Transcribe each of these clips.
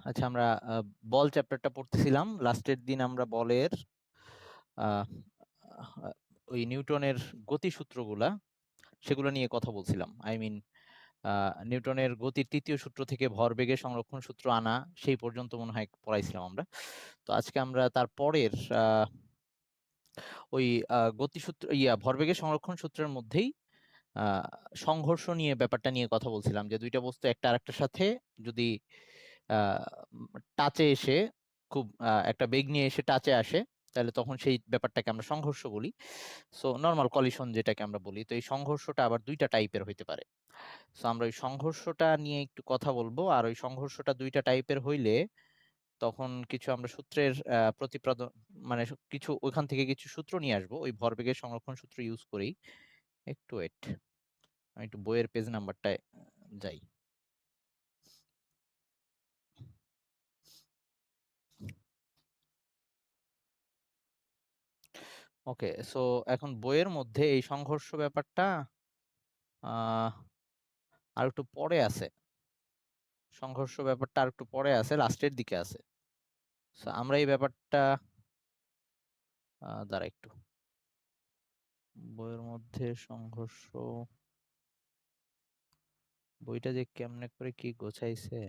আচ্ছা, আমরা বল চ্যাপ্টারটা পড়তেছিলাম। লাস্টের দিন আমরা বলের আহ, আহ, ওই নিউটনের গতিসূত্রগুলা সেগুলো নিয়ে কথা বলছিলাম। নিউটনের গতির তৃতীয় সূত্র থেকে ভরবেগের সংরক্ষণ সূত্র আনা সেই পর্যন্ত মনে হয় পড়াইছিলাম আমরা। তো আজকে আমরা তার পরের ওই গতিসূত্র ভরবেগের সংরক্ষণ সূত্রের মধ্যেই আহ, সংঘর্ষ নিয়ে ব্যাপারটা নিয়ে কথা বলছিলাম, যে দুইটা বস্তু একটা আরেকটার সাথে যদি টাচে এসে খুব একটা বেগ নিয়ে এসে টাচে আসে, তাহলে তখন সেই ব্যাপারটাকে আমরা সংঘর্ষ বলি। সো নর্মাল কলিশন যেটাকে আমরা বলি, তো এই সংঘর্ষটা আবার দুইটা টাইপের হইতে পারে। সো আমরা ওই সংঘর্ষটা নিয়ে একটু কথা বলবো। আর ওই সংঘর্ষটা দুইটা টাইপের হইলে তখন কিছু আমরা সূত্রের প্রতিপাদন, মানে কিছু ওইখান থেকে কিছু সূত্র নিয়ে আসবো ওই ভরবেগের সংরক্ষণ সূত্র ইউজ করেই। একটু ওয়েট, আমি একটু বইয়ের পেজ নাম্বারটায় যাই। ওকে, সো এখন বইয়ের মধ্যে এই সংঘর্ষ ব্যাপারটা আহ আর একটু পরে আছে। সংঘর্ষ ব্যাপারটা আর একটু পরে আছে, লাস্টের দিকে আছে। সো আমরা এই ব্যাপারটা দাঁড়া একটু, বইয়ের মধ্যে সংঘর্ষ, বইটা যে কেমনে করে কি গোছাইছে।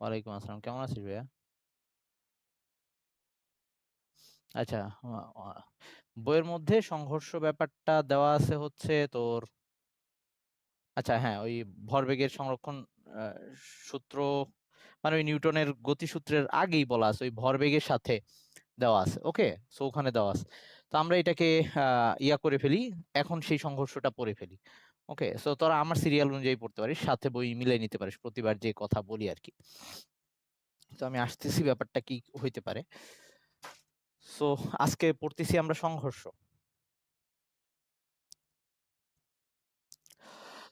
ওয়ালাইকুম আসসালাম, কেমন আছিস ভাইয়া? আচ্ছা, বইয়ের মধ্যে সংঘর্ষ ব্যাপারটা দেওয়া আছে হচ্ছে তোর, আচ্ছা হ্যাঁ, ওই ভরবেগের সংরক্ষণ আহ, সূত্র, মানে ওই নিউটনের গতিসূত্রের আগেই বলা আছে, ওই ভরবেগের সাথে দেওয়া আছে। ওকে, সো ওখানে দেওয়া আছে। তো আমরা এটাকে ইয়া করে ফেলি, এখন সেই সংঘর্ষটা পড়ে ফেলি। ওকে, সো তোরা আমার সিরিয়াল অনুযায়ী পড়তে পারিস, সাথে বই মিলাই নিতে পারিস প্রতিবার যে কথা বলি আর কি। তো আমি আসতেছি ব্যাপারটা কি হইতে পারে। সো আজকে পড়তেছি আমরা সংঘর্ষ।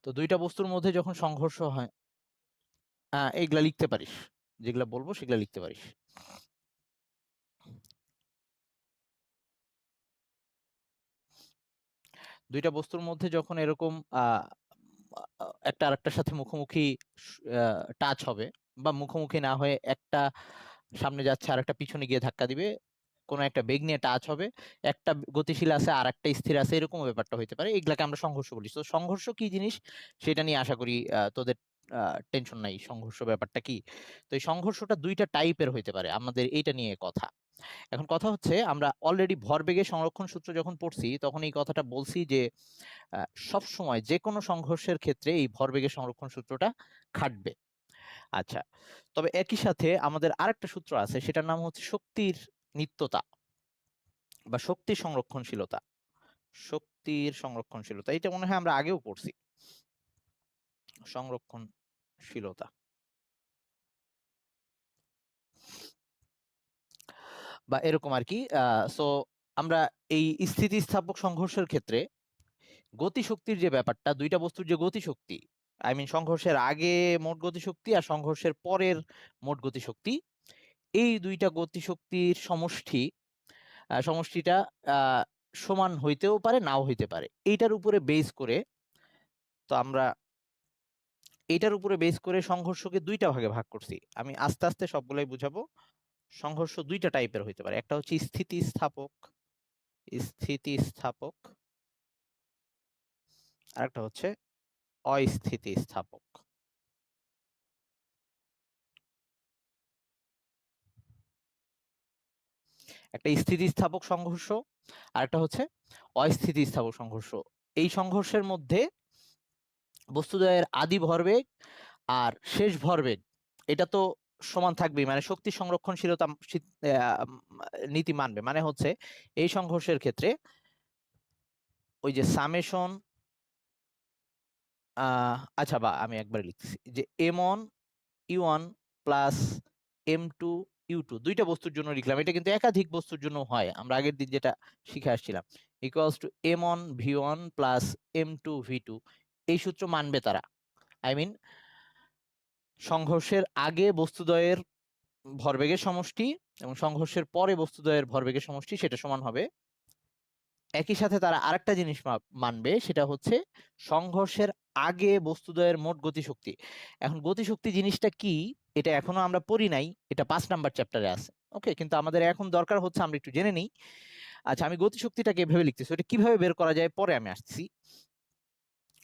তো দুইটা বস্তুর মধ্যে যখন সংঘর্ষ হয়, এইগুলা লিখতে পারিস, যেগুলা বলবো সেগুলা লিখতে পারিস। দুইটা বস্তুর মধ্যে যখন এরকম একটা আরেকটার সাথে মুখোমুখি টাচ হবে, বা মুখোমুখি না হয়ে একটা সামনে যাচ্ছে আর একটা পিছনে গিয়ে ধাক্কা দিবে, কোনো একটা বেগ নিয়ে টাচ হবে, একটা গতিশীল আছে আর একটা স্থির আছে, এরকম ব্যাপারটা হইতে পারে, এগুলাকে আমরা সংঘর্ষ বলি। তো সংঘর্ষ কি জিনিস সেটা নিয়ে আশা করি তোদের টেনশন নাই, সংঘর্ষ ব্যাপারটা কি। তো এই সংঘর্ষটা দুইটা টাইপের হইতে পারে, আমাদের এইটা নিয়ে কথা। এখন কথা হচ্ছে, আমরা অলরেডি ভরবেগের সংরক্ষণ সূত্র যখন পড়ছি তখন এই কথাটা বলছি যে সব সময় যে কোনো সংঘর্ষের ক্ষেত্রে এই ভরবেগের সংরক্ষণ সূত্রটা খাটবে। আচ্ছা, তবে একই সাথে আমাদের আরেকটা সূত্র আছে, সেটার নাম হচ্ছে শক্তির নিত্যতা বা শক্তি সংরক্ষণশীলতা। শক্তির সংরক্ষণশীলতা, এটা মনে হয় আমরা আগেও পড়ছি, সংরক্ষণশীলতা বা এরকম আর কি। সো আমরা এই স্থিতিস্থাপক সংঘর্ষের ক্ষেত্রে গতিশক্তির যে ব্যাপারটা, দুইটা বস্তুর যে গতিশক্তি, সংঘর্ষের আগে মোট গতিশক্তি আর সংঘর্ষের পরের মোট গতিশক্তি, এই দুইটা গতিশক্তির সমষ্টিটা আহ, সমান হইতেও পারে নাও হইতে পারে। এইটার উপরে বেস করে, তো আমরা এইটার উপরে বেস করে সংঘর্ষকে দুইটা ভাগে ভাগ করছি। আমি আস্তে আস্তে সবগুলাই বুঝাবো। সংঘর্ষ দুইটা টাইপের হইতে পারে, একটা হচ্ছে স্থিতিস্থাপক, স্থিতিস্থাপক, আর একটা হচ্ছে অস্থিতিস্থাপক। একটা স্থিতিস্থাপক সংঘর্ষ আর একটা হচ্ছে অস্থিতিস্থাপক সংঘর্ষ। এই সংঘর্ষের মধ্যে বস্তুদ্বয়ের আদি ভরবেগ আর শেষ ভরবেগ এটা তো সমান থাকবেই, মানে শক্তি সংরক্ষণশীলতা নীতি মানবে। মানে হচ্ছে এই সংঘর্ষের ক্ষেত্রে ওই যে সামেশন, আচ্ছা বা আমি একবার লিখতেছি যে M1 U1 plus M2 U2, দুইটা বস্তুর জন্য লিখলাম, এটা কিন্তু একাধিক বস্তুর জন্য হয়, আমরা আগের দিন যেটা শিখে আসছিলাম, equals to M1 V1 plus M2 V2। এই সূত্র মানবে তারা। আই মিন সংঘর্ষের আগে বস্তুদ্বয়ের ভরবেগের সমষ্টি এবং সংঘর্ষের পরে বস্তুদ্বয়ের ভরবেগের সমষ্টি, সেটা সমান হবে একই সাথে তারা আরেকটা জিনিস মানবে, সেটা হচ্ছে সংঘর্ষের আগে বস্তুদ্বয়ের মোট গতিশক্তি। এখন গতিশক্তি জিনিসটা কি এটা এখনো আমরা পড়ি নাই, এটা 5 নাম্বার চ্যাপ্টারে আছে। ওকে, কিন্তু আমাদের এখন দরকার হচ্ছে আমরা একটু জেনে নিই। আচ্ছা, আমি গতিশক্তিটাকে এভাবে লিখতেছি, এটা কিভাবে বের করা যায় পরে আমি আসছি।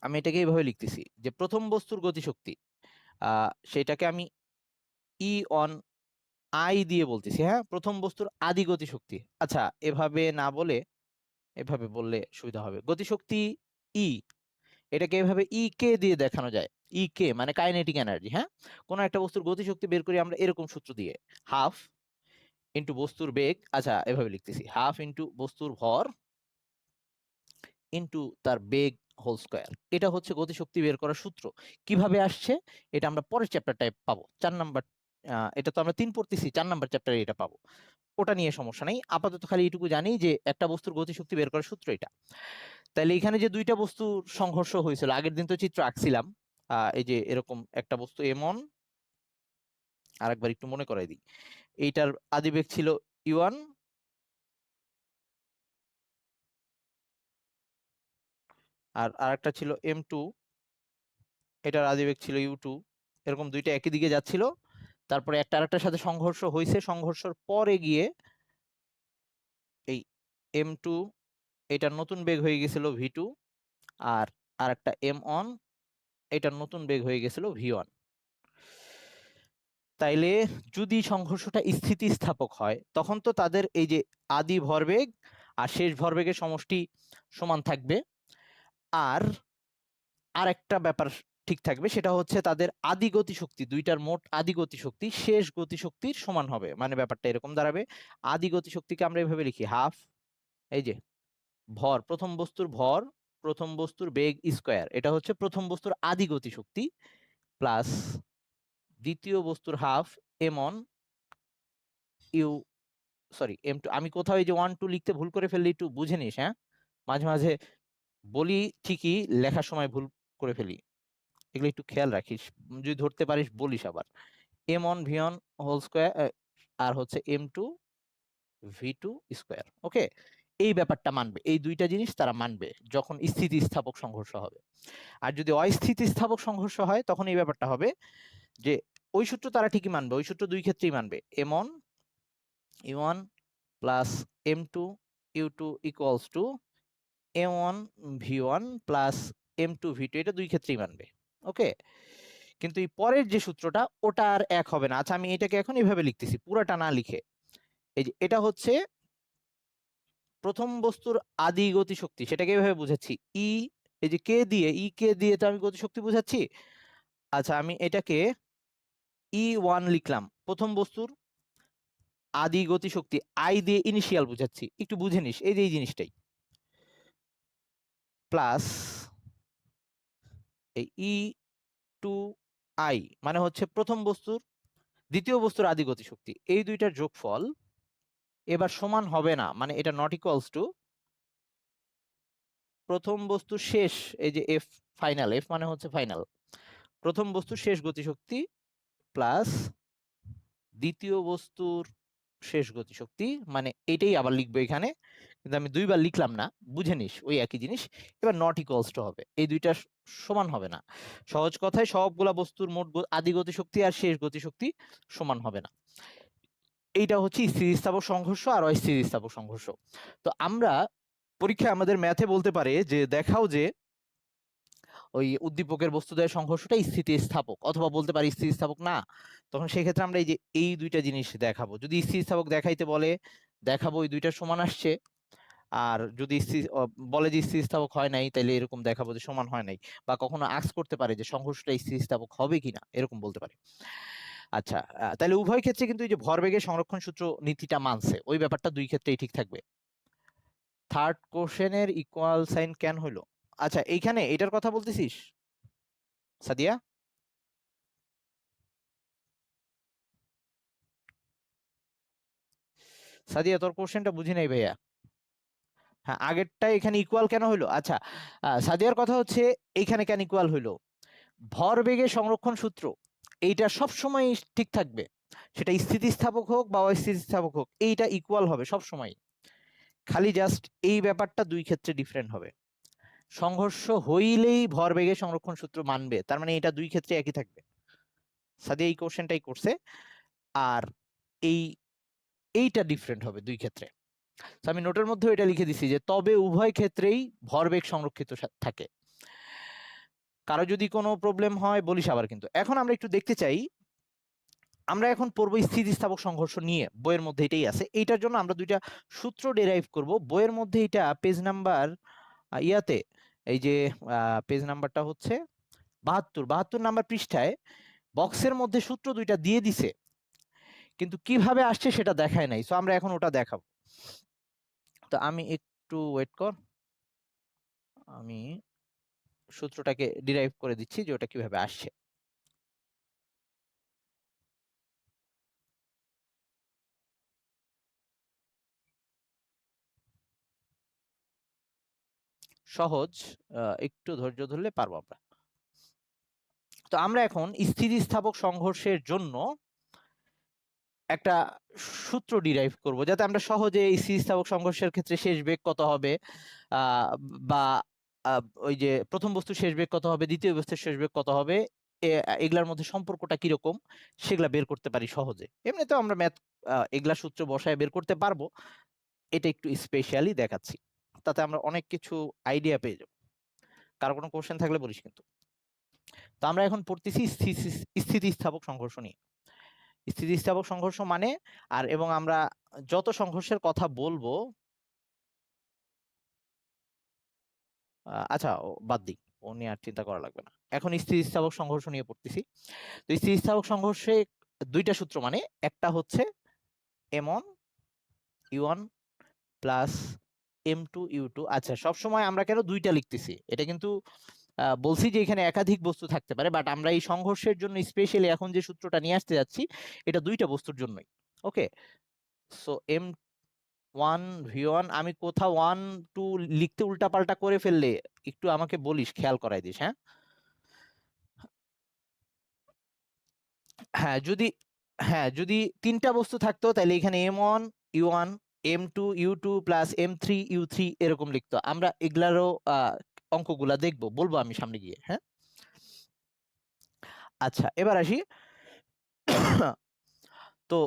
আমি এটাকে এইভাবে লিখতেছি যে প্রথম বস্তুর গতিশক্তি, সেটাকে আমি ই অন আই দিয়ে বলতেছি। হ্যাঁ, প্রথম বস্তুর আদি গতিশক্তি। আচ্ছা, এভাবে না বলে এভাবে বললে সুবিধা হবে। গতিশক্তি ই, এটাকে এভাবে ই কে দিয়ে দেখানো যায়। ই কে মানে কাইনেটিক এনার্জি। হ্যাঁ, কোন একটা বস্তুর গতিশক্তি বের করি আমরা এরকম সূত্র দিয়ে, হাফ ইন্টু বস্তুর বেগ। আচ্ছা, এভাবে লিখতেছি, হাফ ইন্টু বস্তুর ভর ইন্টু তার বেগ হোল স্কয়ার। এটা হচ্ছে গতিশক্তি বের করার সূত্র। কিভাবে আসছে এটা আমরা পরের চ্যাপ্টারটায় পাবো, 4 নাম্বার। এটা তো আমরা 3 পড়তেছি, 4 নাম্বার চ্যাপ্টারে এটা পাবো। ওটা নিয়ে সমস্যা নেই, আপাতত খালি এটুকু জানি যে একটা বস্তুর গতিশক্তি বের করার সূত্র এটা। তাইলে এখানে যে দুইটা বস্তুর সংঘর্ষ হয়েছিল, আগের দিন তো চিত্র আঁকছিলাম, এই যে এরকম একটা বস্তু এমন, আরেকবার একটু মনে করাই দিই। এইটার আদিবেগ ছিল ইউ1, আর আরেকটা ছিল এম2, এটার আদিবেগ ছিল ইউ2। এরকম দুইটা একই দিকে যাচ্ছিল, তারপরে একটা আরেকটার সাথে সংঘর্ষ হয়েছে, সংঘর্ষের পরে গিয়ে এই এম2 এটার নতুন বেগ হয়ে গেছিল ভি2, আর আরেকটা এম1 এটার নতুন বেগ হয়ে গেছিল ভি1। তাইলে যদি সংঘর্ষটা স্থিতিস্থাপক হয় তখন তো তাদের এই যে আদি ভরবেগ আর শেষ ভরবেগের সমষ্টি সমান থাকবে। আর আরেকটা ব্যাপার ঠিক থাকবে, সেটা হচ্ছে তাদের আদি গতিশক্তি, দুইটার মোট আদি গতিশক্তি শেষ গতিশক্তির সমান হবে। মানে ব্যাপারটা এরকম দাঁড়াবে, আদি গতিশক্তিকে আমরা এভাবে লিখি হাফ, এই যে ভর, প্রথম বস্তুর ভর, প্রথম বস্তুর বেগ স্কয়ার, এটা হচ্ছে প্রথম বস্তুর আদি গতিশক্তি, প্লাস দ্বিতীয় বস্তুর half M on U, sorry এম2। আমি কোথাও এই যে 1 2 লিখতে ভুল করে ফেললে একটু বুঝে নিস। হ্যাঁ, মাঝে মাঝে বলি ঠিকই, লেখার সময় ভুল করে ফেলি, এগুলো একটু খেয়াল রাখিস, যদি ধরতে পারিস বলিস আবার। m1 v1 হোল স্কয়ার, আর হচ্ছে m2 v2 স্কয়ার। ওকে, এই ব্যাপারটা মানবে, এই দুইটা জিনিস তারা মানবে যখন স্থিতিস্থাপক সংঘর্ষ হবে। আর যদি অস্থিতিস্থাপক সংঘর্ষ হয় তখন এই ব্যাপারটা হবে যে ওই সূত্র তারা ঠিকই মানবে, ওই সূত্র দুই ক্ষেত্রেই মানবে, m1 u1 plus m2 u2 equals to m1 v1 plus m2 v2, এটা দুই ক্ষেত্রেই মানবে। ওকে, কিন্তু এই পরের যে সূত্রটা ওটা আর এক হবে না। আচ্ছা, আমি এটাকে এখন এইভাবে লিখতেছি পুরাটা না লিখে। এই যে এটা হচ্ছে প্রথম বস্তুর আদি গতিশক্তি, সেটাকে এভাবে বুঝাচ্ছি ই, এই যে কে দিয়ে, ই কে দিয়ে তো আমি গতিশক্তি বুঝাচ্ছি। আচ্ছা, আমি এটাকে ই1 লিখলাম, প্রথম বস্তুর আদি গতিশক্তি, আই দিয়ে ইনিশিয়াল বুঝাচ্ছি, একটু বুঝে নিস এই যে এই জিনিসটাই, প্লাস এই ই টু আই মানে হচ্ছে প্রথম বস্তুর দ্বিতীয় বস্তুর আদি গতিশক্তি, এই দুইটার যোগফল এবার সমান হবে না, মানে এটা নট ইকুয়ালস টু প্রথম বস্তুর শেষ, এই যে এফ ফাইনাল, এফ মানে হচ্ছে ফাইনাল, প্রথম বস্তুর শেষ গতিশক্তি প্লাস দ্বিতীয় বস্তুর শেষ গতিশক্তি, মানে এটাই আবার লিখবো এখানে, কিন্তু আমি দুইবার লিখলাম না, বুঝে নিস ওই একই জিনিস। এবার নট ইকুয়ালস টু হবে, এই দুইটা সমান হবে না। সহজ কথায় সবগুলা বস্তুর মোট আদি গতিশক্তি আর শেষ গতিশক্তি সমান হবে না। এইটা হচ্ছে স্থিতিস্থাপক সংঘর্ষ আর অস্থিতিস্থাপক সংঘর্ষ। তো আমরা পরীক্ষায় আমাদের ম্যাথে বলতে পারে যে দেখাও যে ওই উদ্দীপকের বস্তুদ্বয়ের সংঘর্ষটা স্থিতিস্থাপক, অথবা বলতে পারি স্থিতিস্থাপক না। তখন সেই ক্ষেত্রে আমরা এই যে এই দুইটা জিনিস দেখাবো, যদি স্থিতিস্থাপক দেখাইতে বলে দেখাবো ওই দুইটা সমান আসছে, আর যদি বলে যে স্থিতিস্থাপক হয় নাই তাহলে এরকম দেখাবো যে সমান হয় নাই, বা কখনো আস্ক করতে পারে যে সংঘর্ষটা স্থিতিস্থাপক হবে কিনা, এরকম বলতে পারে। আচ্ছা, তাহলে উভয় ক্ষেত্রে কিন্তু এই যে ভরবেগের সংরক্ষণ সূত্র নীতিটা মানছে, ওই ব্যাপারটা দুই ক্ষেত্রেই ঠিক থাকবে। থার্ড কোশ্চেনের ইকুয়াল সাইন কেন হইলো? আচ্ছা, এইখানে এটার কথা বলতেছিস সাদিয়া? সাদিয়া, তোর কোশ্চেনটা বুঝি নাই ভাইয়া। হ্যাঁ, আগেরটা এখানে ইকুয়াল কেন হইলো? আচ্ছা, সাদিয়ার কথা হচ্ছে এইখানে কেন ইকুয়াল হইলো, ভরবেগের সংরক্ষণ সূত্র এইটা সবসময় ঠিক থাকবে, সেটা স্থিতিস্থাপক হোক বা অস্থিতিস্থাপক হোক, এইটা ইকুয়াল হবে সব সময়। খালি জাস্ট এই ব্যাপারটা দুই ক্ষেত্রে ডিফারেন্ট হবে। সংঘর্ষ হইলেই ভরবেগের সংরক্ষণ সূত্র মানবে, তার মানে এটা দুই ক্ষেত্রে একই থাকবে। সাদি এই কোশ্চেনটাই করছে, আর এই এইটা ডিফারেন্ট হবে দুই ক্ষেত্রে। আমি নোটের মধ্যে এটা লিখে দিছি যে তবে উভয় ক্ষেত্রেই ভরবেগ সংরক্ষিত থাকে। কারো যদি কোনো প্রবলেম হয় বলিস আবার। কিন্তু এখন আমরা একটু দেখতে চাই, আমরা এখন পড়বো স্থিতিস্থাপক সংঘর্ষ নিয়ে, বইয়ের মধ্যে এটাই আছে। এইটার জন্য আমরা দুইটা সূত্র ডেরাইভ করব বইয়ের মধ্যে। এটা পেজ নাম্বার ইয়াতে, এই যে পেজ নাম্বারটা হচ্ছে 72 নাম্বার পৃষ্ঠায় বক্সের মধ্যে সূত্র দুইটা দিয়ে দিছে, কিন্তু কিভাবে আসছে সেটা দেখায় নাই। সো আমরা এখন ওটা দেখাবো। তো আমি একটু ওয়েট কর, আমি সূত্রটাকে ডিরাইভ করে দিচ্ছি যে ওটা কিভাবে আসছে। সহজ, একটু ধৈর্য ধরলে পারবো আমরা। তো আমরা এখন স্থিতিস্থাপক সংঘর্ষের জন্য একটা সূত্র ডিরাইভ করব, যাতে আমরা সহজে এই স্থিতিস্থাপক সংঘর্ষের ক্ষেত্রে শেষ বেগ কত হবে, বা ওই যে প্রথম বস্তুর শেষ বেগ কত হবে, দ্বিতীয় বস্তুর শেষ বেগ কত হবে, এগুলার মধ্যে সম্পর্কটা কিরকম সেগুলা বের করতে পারি সহজে। এমনিতেও আমরা ম্যাথ এগুলা সূত্র বসায় বের করতে পারবো, এটা একটু স্পেশালি দেখাচ্ছি, তাতে আমরা অনেক কিছু আইডিয়া পেয়ে যাবো। কারো কোনো কোশ্চেন থাকলে বলিস কিন্তু। তো আমরা এখন পড়তেছি স্থিতিস্থাপক সংঘর্ষ নিয়ে। স্থিতিস্থাপক সংঘর্ষ মানে, আর এবং আমরা যত সংঘর্ষের কথা বলবো, আচ্ছা বাদ দিই, ও নিয়ে আর চিন্তা করা লাগবে না। এখন স্থিতিস্থাপক সংঘর্ষ নিয়ে পড়তেছি। তো স্থিতিস্থাপক সংঘর্ষে দুইটা সূত্র, মানে একটা হচ্ছে m1u1 প্লাস m2u2। আচ্ছা, সবসময় আমরা কেন দুইটা লিখতেছি, এটা কিন্তু বলছি যে এখানে একাধিক বস্তু থাকতে পারে, বাট আমরা এই সংঘর্ষের জন্য স্পেশালি এখন যে সূত্রটা নিয়ে আসতে যাচ্ছি এটা দুইটা বস্তুর জন্যই। ওকে, সো m1v1, আমি কোথাও 1 2 লিখতে উল্টাপাল্টা করে ফেললে একটু আমাকে বলিস, খেয়াল করাই দিস। হ্যাঁ হ্যাঁ, যদি হ্যাঁ যদি তিনটা বস্তু থাকতো তাহলে এখানে m1u1 m2u2 প্লাস m3u3 এরকম লিখতো। আমরা এগুলারও অঙ্কগুলা দেখবো, বলবো আমি সামনে গিয়ে। হ্যাঁ, আচ্ছা এবার আসি। তো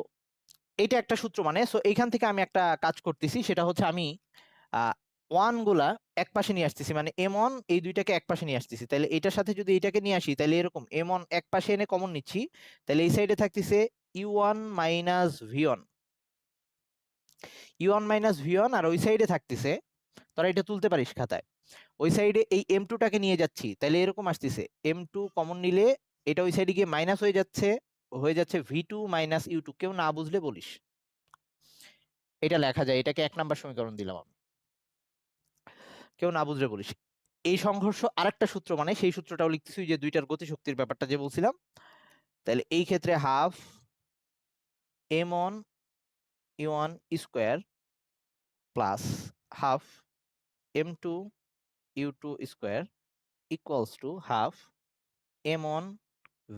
এটা একটা সূত্র, মানে সো এইখান থেকে আমি একটা কাজ করতেছি, সেটা হচ্ছে আমি ওয়ান গুলা এক পাশে নিয়ে আসতেছি, মানে m1 এই দুইটাকে এক পাশে নিয়ে আসতেছি। তাহলে এটার সাথে যদি এটাকে নিয়ে আসি, তাহলে এরকম m1 এক পাশে এনে কমন নিচ্ছি, তাহলে এই সাইডে থাকতেছে u1 minus v1, u1 minus v1, আর ওই সাইডে থাকতেছে, তোরা এটা তুলতে পারিস খাতায়, ওই সাইডে এই m2 টাকে নিয়ে যাচ্ছি, তাহলে এরকম আসতেছে m2 কমন নিলে এটা ওই সাইডে গিয়ে মাইনাস হয়ে যাচ্ছে v2 মাইনাস u2। কেউ না বুঝলে বলিস, এটা লেখা যায়, এটাকে 1 নাম্বার সমীকরণ দিলাম আমি, কেউ না বুঝলে বলিস। এই সংঘর্ষ আরেকটা সূত্র, মানে সেই সূত্রটাও লিখতেছি, যে দুইটার গতিশক্তির ব্যাপারটা যে বলছিলাম। তাহলে এই ক্ষেত্রে half m1 u1 square plus half m2 u2 square equals to half m1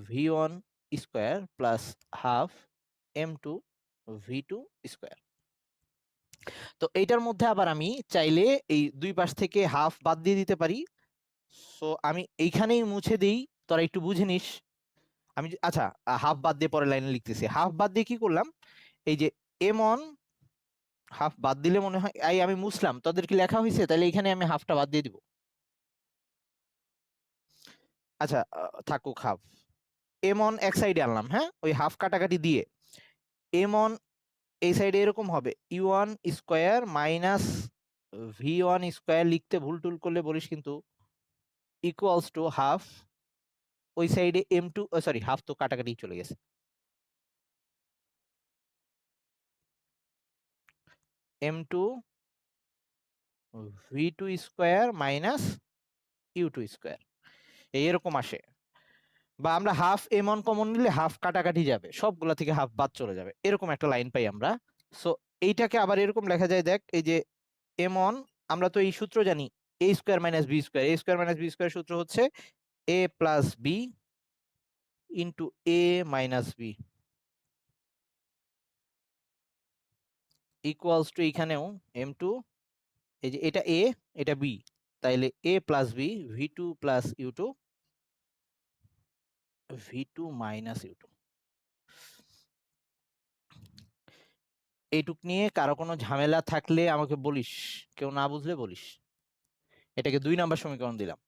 v1 square plus half m2 v2 square. তো এইটার মধ্যে আবার আমি চাইলে এই দুই পাশ থেকে হাফ বাদ দিয়ে দিতে পারি। সো আমি এইখানেই মুছে দিই, তোরা একটু বুঝে নিস। আমি আচ্ছা, হাফ বাদ দিয়ে পরের লাইনে লিখতেছি। হাফ বাদ দিয়ে কি করলাম, এই যে m1 হাফ বাদ দিলে মনে হয় আমি মুছলাম, তোদের কি লেখা হয়েছে? তাহলে এখানে আমি হাফটা বাদ দিয়ে দিব। আচ্ছা, থাকুক হাফ। m1 এক সাইডে আনলাম, হ্যাঁ, ওই হাফ কাটাকাটি দিয়ে m1 এই সাইডে এরকম হবে u1 square minus v1 square, লিখতে ভুল টুল করলে বলিস কিন্তু, ইকুয়ালস টু হাফ ওই সাইডে m2, সরি হাফ তো কাটাকাটি চলে গেছে, m2 v2 square minus u2 square, এরকম আসে। বা আমরা হাফ m1 কমন নিলে হাফ কাটাকাটি যাবে, সবগুলা থেকে হাফ বাদ চলে যাবে, এরকম একটা লাইন পাই আমরা। সো এইটাকে আবার এরকম লেখা যায়, দেখ এই যে m1, আমরা তো এই সূত্র জানি, a square minus B square, a square minus B square সূত্র হচ্ছে a plus B into a minus B equals to, এখানেও m2 এই যে এটা এ এটা বি, তাইলে এ প্লাস বি ভি2 প্লাস ইউ2 ভি2 মাইনাস ইউ2। এইটুক নিয়ে কারো কোনো ঝামেলা থাকলে আমাকে বলিস, কেউ না বুঝলে বলিস। এটাকে 2 নাম্বার সমীকরণ দিলাম।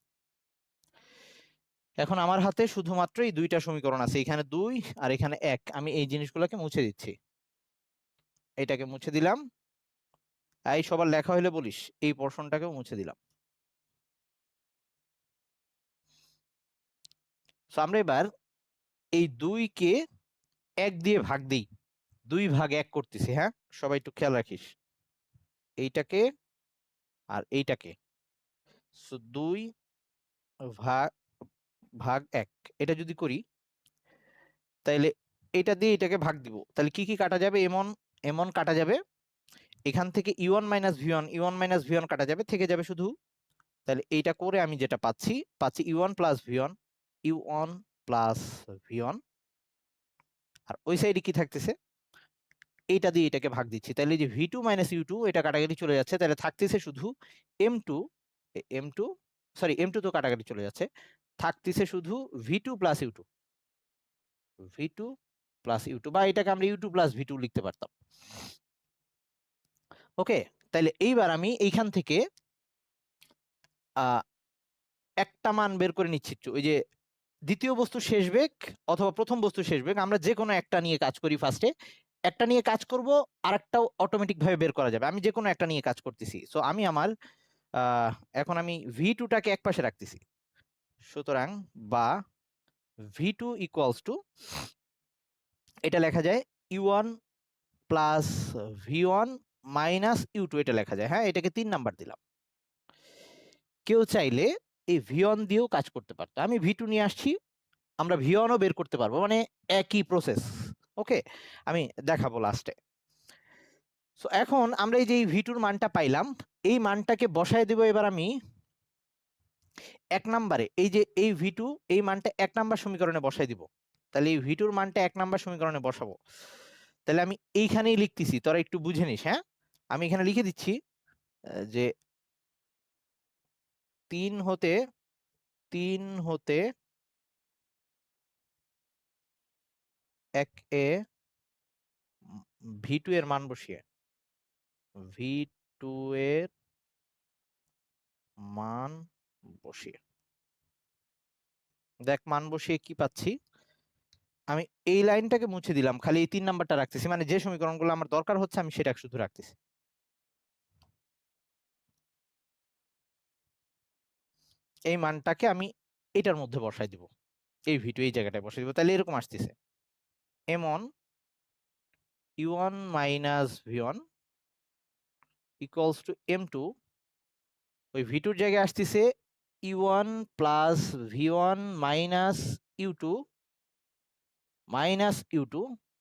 এখন আমার হাতে শুধুমাত্র এই 2টা সমীকরণ আছে, এখানে 2 আর এখানে 1। আমি এই জিনিসগুলোকে মুছে দিচ্ছি, এটাকে মুছে দিলাম। এই সবার লেখা হইলে বলিস, এই পোর্শনটাকেও মুছে দিলাম। তো আমরা এবার এই 2কে 1 দিয়ে ভাগ দিই, 2 ভাগ 1 করতেছি। হ্যাঁ, সবাই একটু খেয়াল রাখিস এইটাকে আর এইটাকে। 2 ভাগ ভাগ 1 এটা যদি করি, তাইলে এটা দিয়ে এটাকে ভাগ দিব, তাহলে কি কি কাটা যাবে? এমন এমন কাটা যাবে, এখান থেকে ইউ1 মাইনাস ভিওয়ান, ইউ1 মাইনাস ভিওয়ান কাটা যাবে, থেকে যাবে শুধু। তাহলে এইটা করে আমি যেটা পাচ্ছি ইউ1 প্লাস ভিওয়ান, ইউ1 প্লাস ভিওয়ান। আর ওই সাইডে কি থাকতেছে? এইটা দিয়ে এটাকে ভাগ দিচ্ছি, তাহলে যে ভি2 মাইনাস ইউ2 এটা কাটাকাটি চলে যাচ্ছে, তাহলে থাকতেছে শুধু এম2, এম2 সরি এম2 তো কাটাকাটি চলে যাচ্ছে, থাকতেছে শুধু ভি2 প্লাস ইউ2, ভি2 প্লাস ইউ2, বা এটাকে আমরা ইউ2 প্লাস ভি2 লিখতে পারতাম। ওকে, তাহলে এইবার আমি এইখান থেকে একটা মান বের করে নিচ্ছি। ওই যে দ্বিতীয় বস্তু শেষ বেগ অথবা প্রথম বস্তু শেষ বেগ, আমরা যে কোনো একটা নিয়ে কাজ করি। ফার্স্টে একটা নিয়ে কাজ করব, আরেকটাও অটোমেটিক ভাবে বের করা যাবে। আমি যে কোনো একটা নিয়ে কাজ করতেছি, সো আমি আমার এখন আমি ভি2টাকে এক পাশে রাখতেছি, সুতরাং বা ভি2 ইকুয়ালস টু এটা লেখা যায় ইউ1 প্লাস ভি1 মাইনাস ইউ2 এটা লেখা যায়। হ্যাঁ, এটাকে 3 নাম্বার দিলাম। কেউ চাইলে এই ভি1 দিয়েও কাজ করতে পারতো, আমি ভি2 নিয়ে আসছি, আমরা ভি1ও বের করতে পারবো, মানে একই প্রসেস। ওকে, আমি দেখাবো লাস্টে। সো এখন আমরা এই যে ভি2 মানটা পাইলাম, এই মানটাকে বসায় দেব এবার আমি 1 নাম্বারে। এই যে এই ভি2 এই মানটা 1 নাম্বার সমীকরণে বসায় দিব, তাহলে এই ভি2 মানটা 1 নাম্বার সমীকরণে বসাবো। তাহলে আমি এইখানেই লিখতেছি, তোরা একটু বুঝে নিস। হ্যাঁ, আমি এখানে লিখে দিচ্ছি যে 3 হতে এক এ ভি2 এর মান বসিয়ে, ভি2 এর মান বসিয়ে দেখ, মান বসিয়ে কি পাচ্ছি? আমি এই লাইনটাকে মুছে দিলাম, খালি এই 3 নাম্বারটা রাখতেছি, মানে যে সমীকরণগুলো আমার দরকার হচ্ছে আমি সেটা শুধু রাখতেছি। এই মানটাকে আমি এটার মধ্যে বসাই দিব, এই ভি2 এই জায়গাটায় বসাই দিব। তাহলে এরকম আসতেছে এম1 ইউ1 মাইনাস ভিওয়ান ইকুয়ালস টু এম2, ওই ভি2 জায়গায় আসতেছে ইউ1 প্লাস ভিওয়ান মাইনাস ইউ2 মাইনাস ইউ2,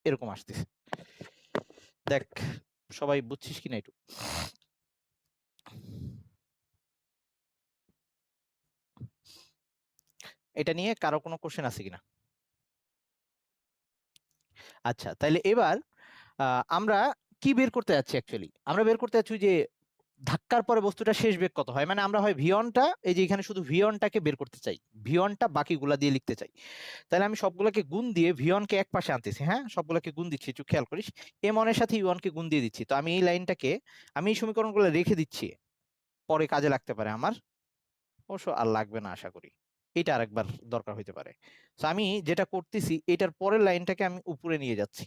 এরকম আসতেছে। দেখ সবাই বুঝছিস কিনা একটু? এটা নিয়ে কারো কোনো কোশ্চেন আছে কিনা? আচ্ছা, তাহলে এবার আমরা কি বের করতে যাচ্ছি? অ্যাকচুয়ালি আমরা বের করতে যাচ্ছি যে ধাক্কার পরে বস্তুটা শেষ বেগ কত হয়। মানে আমরা হয় ভিওনটা, এই যে এখানে শুধু ভিওনটাকে বের করতে চাই, ভিওনটা বাকিগুলা দিয়ে লিখতে চাই। তাহলে আমি সবগুলোকে গুণ দিয়ে ভিওনকে এক পাশে আনতেছি। হ্যাঁ, সবগুলোকে গুণ দিচ্ছি, একটু খেয়াল করিস। এম1 এর সাথে ইউ1 কে গুণ দিয়ে দিচ্ছি। তো আমি এই লাইনটাকে, আমি এই সমীকরণগুলো রেখে দিচ্ছি, পরে কাজে লাগতে পারে আমার, অবশ্য আর লাগবে না আশা করি, এটা আরেকবার দরকার হইতে পারে। তো আমি যেটা করতেছি, এটার পরের লাইনটাকে আমি উপরে নিয়ে যাচ্ছি।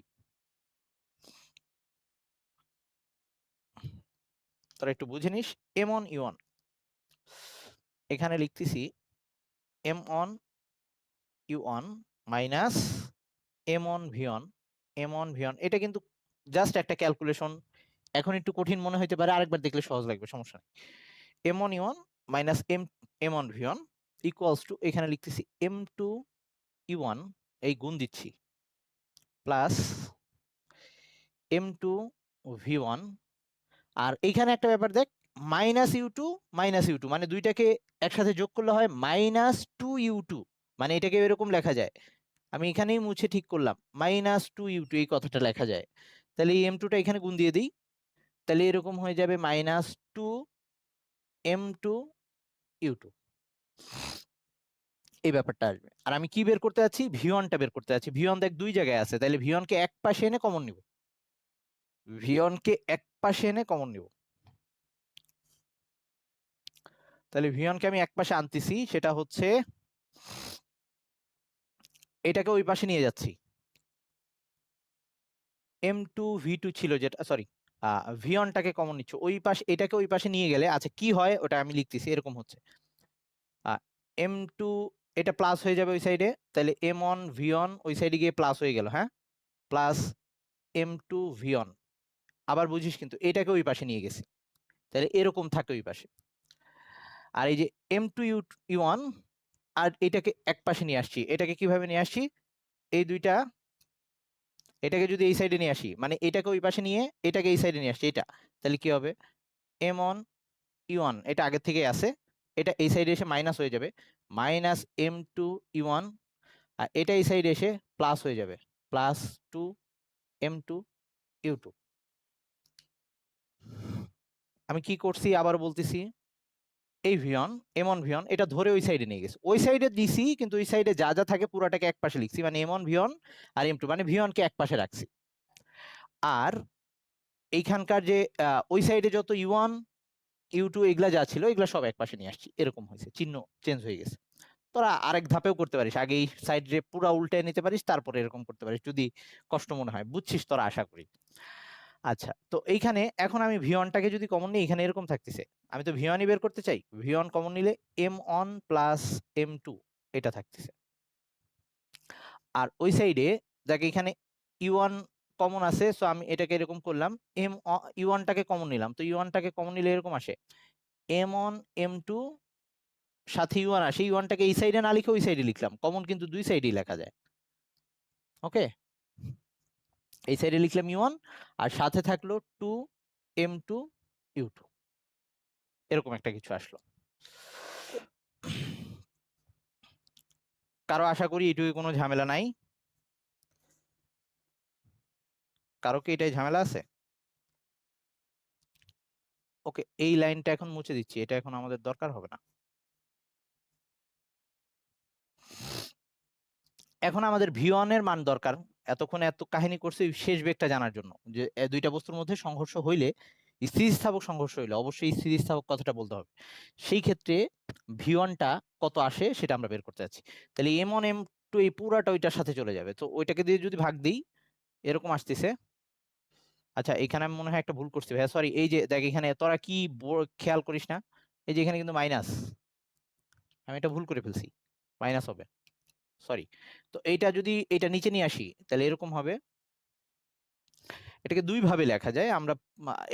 তোরা একটু বুঝে নিস। এম1 ইউ1 এখানে লিখতেছি এম1 ইউ1 মাইনাস এম1 ভিওন, এম1 ভিওন। এটা কিন্তু জাস্ট একটা ক্যালকুলেশন, এখন একটু কঠিন মনে হইতে পারে, আরেকবার দেখলে সহজ লাগবে, সমস্যা নেই। এম1 ইউ1 মাইনাস এম1 ভিওন ইকুয়ালস টু, এখানে লিখতেছি এম2 ইউ1, এই গুণ দিচ্ছি, প্লাস এম2 ভি1। আর এইখানে একটা ব্যাপার দেখ, মাইনাস ইউ2 মানে দুইটাকে একসাথে যোগ করলে হয় -2u2, মানে এটাকে এরকম লেখা যায়। আমি এখানেই মুছে ঠিক করলাম, -2u2 এই কথাটা লেখা যায়। তাহলে এই এম2টা এখানে গুণ দিয়ে দিই, তাহলে এরকম হয়ে যাবে -2 m2 u2 এই ব্যাপারটা আসবে। আর আমি কি বের করতে যাচ্ছি, v1টা বের করতে যাচ্ছি। v1 দেখ দুই জায়গায় আছে, তাহলে v1 কে এক পাশে এনে কমন নিব, v1 কে এক পাশে এনে কমন নিব। তাহলে v1 কে আমি এক পাশে আনতেছি, সেটা হচ্ছে এটাকে ওই পাশে নিয়ে যাচ্ছি। m2 v2 ছিল যেটা, সরি v1টাকে কমন নিচ্ছ ওই পাশে, এটাকে ওই পাশে নিয়ে গেলে আচ্ছা কি হয় ওটা আমি লিখতেছি, এরকম হচ্ছে m2 এটা প্লাস হয়ে যাবে ওই সাইডে, তাহলে m1 v1 ওই সাইডে গিয়ে প্লাস হয়ে গেল, হ্যাঁ, প্লাস m2 v1। আবার বুঝিস কিন্তু এটাকে ওই পাশে নিয়ে গেছি, তাহলে এরকম থাকে ওই পাশে। আর এই যে m2 u1 আর এটাকে এক পাশে নিয়ে আসছি, এটাকে কিভাবে নিয়ে আসছি, এই দুইটা, এটাকে যদি এই সাইডে নিয়ে আসি, মানে এটাকে ওই পাশে নিয়ে এটাকে এই সাইডে নিয়ে আসছি এটা, তাহলে কি হবে m1 u1 এটা আগে থেকে আছে, এটা এই সাইডে এসে মাইনাস হয়ে যাবে, মাইনাস m2 u1, আর এটা এই সাইডে এসে প্লাস হয়ে যাবে, প্লাস 2 m2 u2। আমি কি করছি আবার বলতেছি, এই ভিয়ন m1 ভিয়ন এটা ধরে ওই সাইডে নিয়ে গেছে, ওই সাইডে দিছি কিন্তু ওই সাইডে যা যা থাকে পুরাটাকে এক পাশে লিখছি, মানে m1 ভিয়ন আর m2, মানে ভিয়ন কে এক পাশে রাখছি। আর এইখানকার যে ওই সাইডে যত u1 u2 এগুলা যা ছিল এগুলা সব এক পাশে নিয়ে আসছি, এরকম হয়েছে, চিহ্ন চেঞ্জ হয়ে গেছে। তোরা আরেক ধাপেও করতে পারিস, আগে এই সাইডে পুরা উল্টে নিতে পারিস, তারপরে এরকম করতে পারিস যদি কষ্ট মনে হয়, বুঝছিস তোরা আশা করি। আচ্ছা, তো এইখানে এখন আমি v1টাকে যদি কমন নিই, এখানে এরকম থাকতেছে, আমি তো v1ই বের করতে চাই, v1 কমন নিলে m1 প্লাস m2 এটা থাকতেছে। আর ওই সাইডে দেখ এখানে u1 কমন আছে, সো আমি এটাকে এরকম করলাম, u1টাকে কমন নিলাম, তো u1টাকে কমন নিলে এরকম আসে m1 m2 সাথে u1 আসে, u1টাকে এই সাইডে না লিখে ওই সাইডে লিখলাম, কমন কিন্তু দুই সাইডেই লেখা যায়। ওকে, এই সাইডে লিখলাম u1 আর সাথে থাকলো 2 m2 u2, এরকম একটা কিছু আসলো। কারো আশা করি এটুকু কোনো ঝামেলা নাই, কারো কি এটাই ঝামেলা আছে? ওকে, এই লাইনটা এখন মুছে দিচ্ছি, এটা এখন আমাদের দরকার হবে না। এখন আমাদের v1 এর মান দরকার, এতক্ষণ এত কাহিনী করছে শেষ বেগটা জানার জন্য, যে দুইটা বস্তুর মধ্যে সংঘর্ষ হইলে, স্থিতিস্থাপক সংঘর্ষ হইলে অবশ্যই স্থিতিস্থাপক কথাটা বলতে হবে, সেই ক্ষেত্রে v1টা কত আসে সেটা আমরা বের করতে যাচ্ছি। তাহলে m1 m2 এই পুরাটা ওইটার সাথে চলে যাবে, তো ওইটাকে দিয়ে যদি ভাগ দিই এরকম আসতেছে। আচ্ছা, এখানে আমি মনে হয় একটা ভুল করছি ভাইয়া, সরি, এই যে দেখ এখানে তোরা কি খেয়াল করিস না, এই যে এখানে কিন্তু মাইনাস, আমি এটা ভুল করে ফেলছি, মাইনাস হবে, সরি। তো এইটা যদি এটা নিচে নিয়ে আসি তাহলে এরকম হবে, এটাকে দুই ভাবে লেখা যায়, আমরা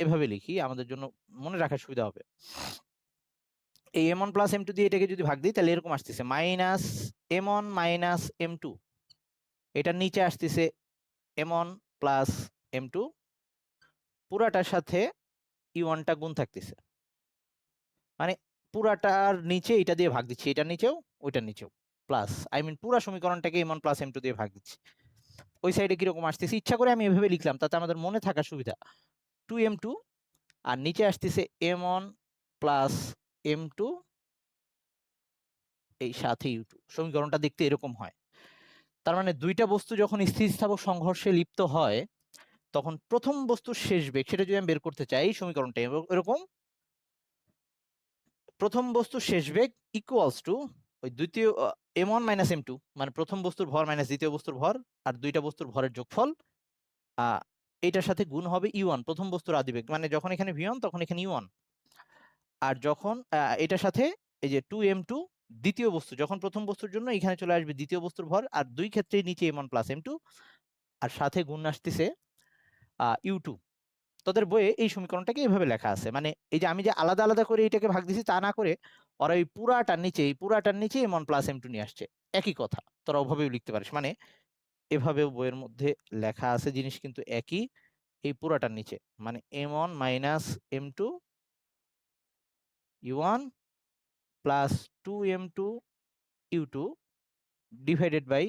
এভাবে লিখি আমাদের জন্য মনে রাখার সুবিধা হবে। এই m1 প্লাস m2 দিয়ে এটাকে যদি ভাগ দিই তাহলে এরকম আসতেছে মাইনাস m1 মাইনাস m2, এটার নিচে আসতেছে m1 প্লাস m2, পুরাটার সাথে u1টা গুণ থাকতেছে, মানে পুরাটার নিচে এটা দিয়ে ভাগ দিচ্ছি, এটার নিচেও ওইটার নিচেও, প্লাস আই মিন পুরা সমীকরণটাকে m1 প্লাস m2 দিয়ে ভাগ দিচ্ছি। ওই সাইডে কিরকম আসতেছে ইচ্ছা করে আমি এভাবে লিখলাম, তাতে আমাদের মনে থাকার সুবিধা, 2m2 আর নিচে আসতেছে m1 প্লাস m2 এই সাথে u2, সমীকরণটা দেখতে এরকম হয়। তার মানে দুইটা বস্তু যখন স্থিতিস্থাপক সংঘর্ষে লিপ্ত হয় তখন প্রথম বস্তুর শেষ বেগ সেটা যদি আমি বের করতে চাই, সমীকরণটা এরকম, প্রথম বস্তুর শেষ বেগ ইকুয়ালস টু ওই দ্বিতীয় m1 মাইনাস m2, মানে প্রথম বস্তুর ভর মাইনাস দ্বিতীয় বস্তুর ভর, আর দুইটা বস্তুর ভরের যোগফল, এটার সাথে গুণ হবে u1 প্রথম বস্তুর আদিবেগ, মানে যখন এখানে v1 তখন এখানে u1, আর যখন এটার সাথে এই যে 2m2 দ্বিতীয় বস্তু, যখন প্রথম বস্তুর জন্য এখানে চলে আসবে দ্বিতীয় বস্তুর ভর, আর দুই ক্ষেত্রেই নিচে m1 প্লাস m2, আর সাথে গুণ আসতেছে u2। তোদের বইয়ে এই সমীকরণটাকে এইভাবে লেখা আছে, মানে এই যে আমি যে আলাদা আলাদা করে এটাকে ভাগ দিছি তা না করে ওরা এই পুরাটার নিচে m1 প্লাস m2 নিয়ে আসছে, একই কথা, তোরা ওভাবেও লিখতে পারিস, মানে এভাবেও বইয়ের মধ্যে লেখা আছে, জিনিস কিন্তু একই, এই পুরাটার নিচে মানে m1 minus m2 u1 plus 2m2 u2 divided by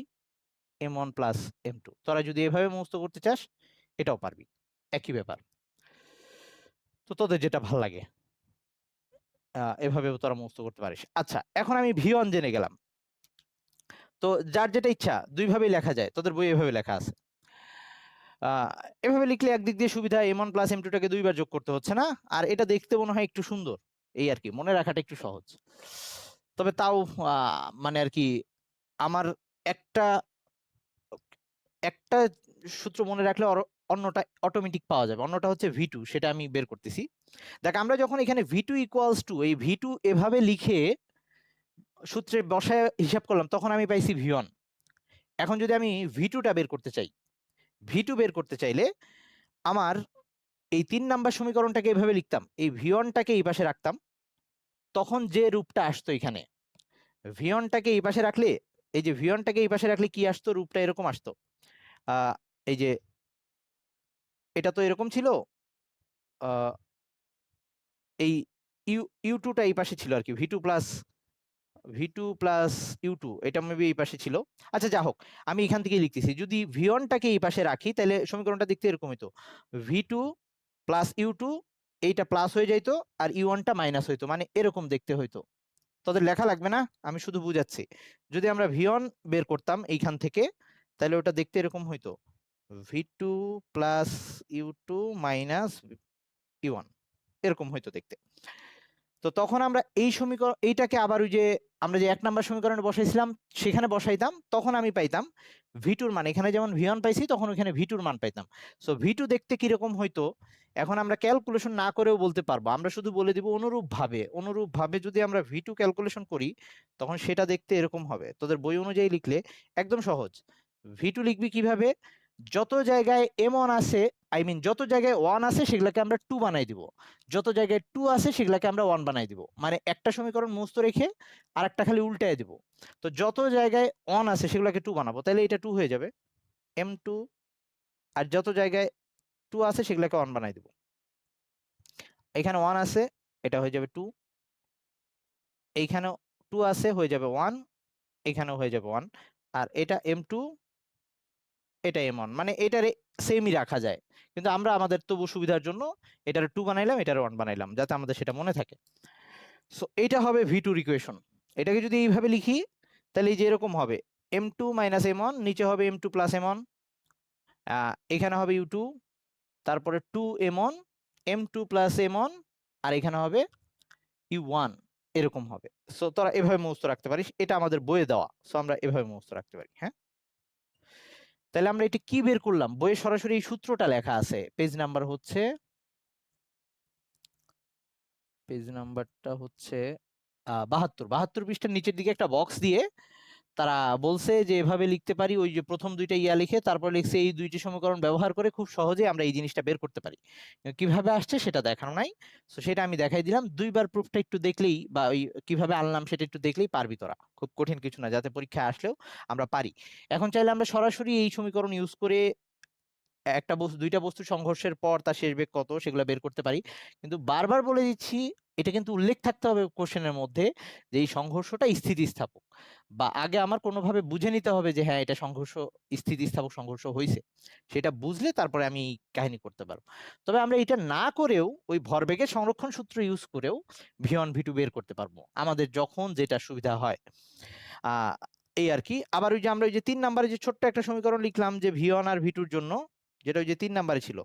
m1 plus m2। তোরা যদি এভাবে মুখস্থ করতে চাস এটাও পারবি, একই ব্যাপার, তো তোদের যেটা ভাল লাগে। এভাবেও তোরা মুখস্থ করতে পারিস। আচ্ছা, এখন আমি V1 জেনে গেলাম। তো যার যেটা ইচ্ছা দুইভাবেই লেখা যায়, তোদের বই এভাবে লেখা আছে। এভাবে লিখলে একদিক দিয়ে সুবিধা, M1 প্লাস M2টাকে দুইবার যোগ করতে হচ্ছে না, আর এটা দেখতে মনে হয় একটু সুন্দর, এই আর কি, মনে রাখাটা একটু সহজ। তবে তাও মানে আর কি আমার একটা একটা সূত্র মনে রাখলে অন্যটা অটোমেটিক পাওয়া যাবে, অন্যটা হচ্ছে V2, সেটা আমি বের করতেছি। দেখ, আমরা যখন এখানে V2 ইকুয়ালস টু, এই V2 এভাবে লিখে সূত্রে বসায় হিসাব করলাম, তখন আমি পাইছি V1। এখন যদি আমি V2টা বের করতে চাই, V2 বের করতে চাইলে আমার এই 3 নাম্বার সমীকরণটাকে এভাবে লিখতাম, এই V1টাকে এই পাশে রাখতাম, তখন যে রূপটা আসতো এখানে, V1টাকে এই পাশে রাখলে, এই যে V1টাকে এই পাশে রাখলে কি আসতো, রূপটা এরকম আসতো। এই যে এটা তো এরকম ছিল, এই ইউ2টা এই পাশে ছিল আর কি, V2 প্লাস U2, এটা মেবি এই পাশে ছিল। আচ্ছা, যা হোক, আমি এখান থেকে লিখতেছি, যদি V1টাকে এই পাশে রাখি তাহলে সমীকরণটা দেখতে এরকম হইতো, V2 প্লাস U2, এইটা প্লাস হয়ে যাইতো আর U1টা মাইনাস হইতো, মানে এরকম দেখতে হইতো। তোদের লেখা লাগবে না, আমি শুধু বুঝাচ্ছি। যদি আমরা V1 বের করতাম এইখান থেকে, তাহলে ওটা দেখতে এরকম হইতো, V2 plus U2 minus U1, এরকম হইতো দেখতে। তো তখন আমরা এই সমীকরণ, এইটাকে আবার ওই যে আমরা যে 1 নাম্বার সমীকরণে বসাইছিলাম সেখানে বসাইতাম, তখন আমি পাইতাম V2-র মান, এখানে যেমন V1 পাইছি তখন ওখানে V2-র মান পাইতাম। সো V2 দেখতে কিরকম হইতো এখন আমরা ক্যালকুলেশন না করেও বলতে পারবো, আমরা শুধু বলে দিব অনুরূপভাবে যদি আমরা V2 ক্যালকুলেশন করি তখন সেটা দেখতে এরকম হবে। তোদের বই অনুযায়ী লিখলে একদম সহজ। V2 লিখবি কিভাবে, যত জায়গায় M1 আছে, যত জায়গায় 1 আছে সেগুলোকে আমরা 2 বানাই দিব, যত জায়গায় 2 আছে সেগুলোকে আমরা 1 বানাই দিব, মানে একটা সমীকরণ মুক্ত রেখে আর একটা খালি উল্টায় দিব। তো যত জায়গায় 1 আছে সেগুলোকে 2 বানাবো, তাহলে এটা 2 হয়ে যাবে M2, আর যত জায়গায় 2 আছে সেগুলোকে 1 বানাই দিব। এখানে 1 আছে, এটা হয়ে যাবে 2, এইখানেও 2 আছে, হয়ে যাবে 1, এখানেও হয়ে যাবে 1, আর এটা M2, এটা M1, মানে এটারে সেমই রাখা যায়, কিন্তু আমরা আমাদের তবু সুবিধার জন্য এটারে 2 বানাইলাম, এটারে 1 বানাইলাম, যাতে আমাদের সেটা মনে থাকে। সো এইটা হবে V2-র ইকুয়েশন। এটাকে যদি এইভাবে লিখি তাহলে এই যে এরকম হবে, M2 মাইনাস M1, নিচে হবে M2 প্লাস M1, এখানে হবে U2, তারপরে 2M1, M2 প্লাস M1, আর এখানে হবে U1, এরকম হবে। সো তোরা এভাবে মুখস্থ রাখতে পারিস, এটা আমাদের বইয়ে দেওয়া, সো আমরা এভাবে মুখস্থ রাখতে পারি। হ্যাঁ, তাহলে আমরা এটা কি বের করলাম, বইয়ে সরাসরি এই সূত্রটা লেখা আছে, পেজ নাম্বারটা হচ্ছে 72 পৃষ্ঠার নিচের দিকে একটা বক্স দিয়ে তারা বলছে যে এভাবে লিখতে পারি, ওই যে প্রথম দুইটা লিখে তারপর লিখছে এই দুইটি সমীকরণ ব্যবহার করে খুব সহজে আমরা এই জিনিসটা বের করতে পারি। কিভাবে আসছে সেটা দেখানো নাই, তো সেটা আমি দেখাই দিলাম। দুইবার প্রুফটা একটু দেখলেই, বা ওই কিভাবে আনলাম সেটা একটু দেখলেই পারবি তোরা, খুব কঠিন কিছু না, যাতে পরীক্ষায় আসলেও আমরা পারি। এখন চাইলে আমরা সরাসরি এই সমীকরণ ইউজ করে দুইটা বস্তুর সংঘর্ষের পর তার শেষ বেগ কত সেগুলো বের করতে পারি, কিন্তু বারবার বলে দিচ্ছি, এটা কিন্তু উল্লেখ থাকতে হবে কোশ্চেনের মধ্যে যে এই সংঘর্ষটা স্থিতিস্থাপক, বা আগে আমার কোনোভাবে বুঝে নিতে হবে যে হ্যাঁ এটা স্থিতিস্থাপক সংঘর্ষ হয়েছে, সেটা বুঝলে তারপরে আমি এই কাহিনী করতে পারবো। তবে আমরা এটা না করেও ওই ভরবেগের সংরক্ষণ সূত্র ইউজ করেও V1 V2 বের করতে পারবো, আমাদের যখন যেটা সুবিধা হয়। আহ এই আর কি। আবার ওই যে আমরা ওই যে 3 নাম্বারে যে ছোট্ট একটা সমীকরণ লিখলাম যে V1 আর V2-র জন্য, যেটা ওই যে 3 নাম্বারে ছিল,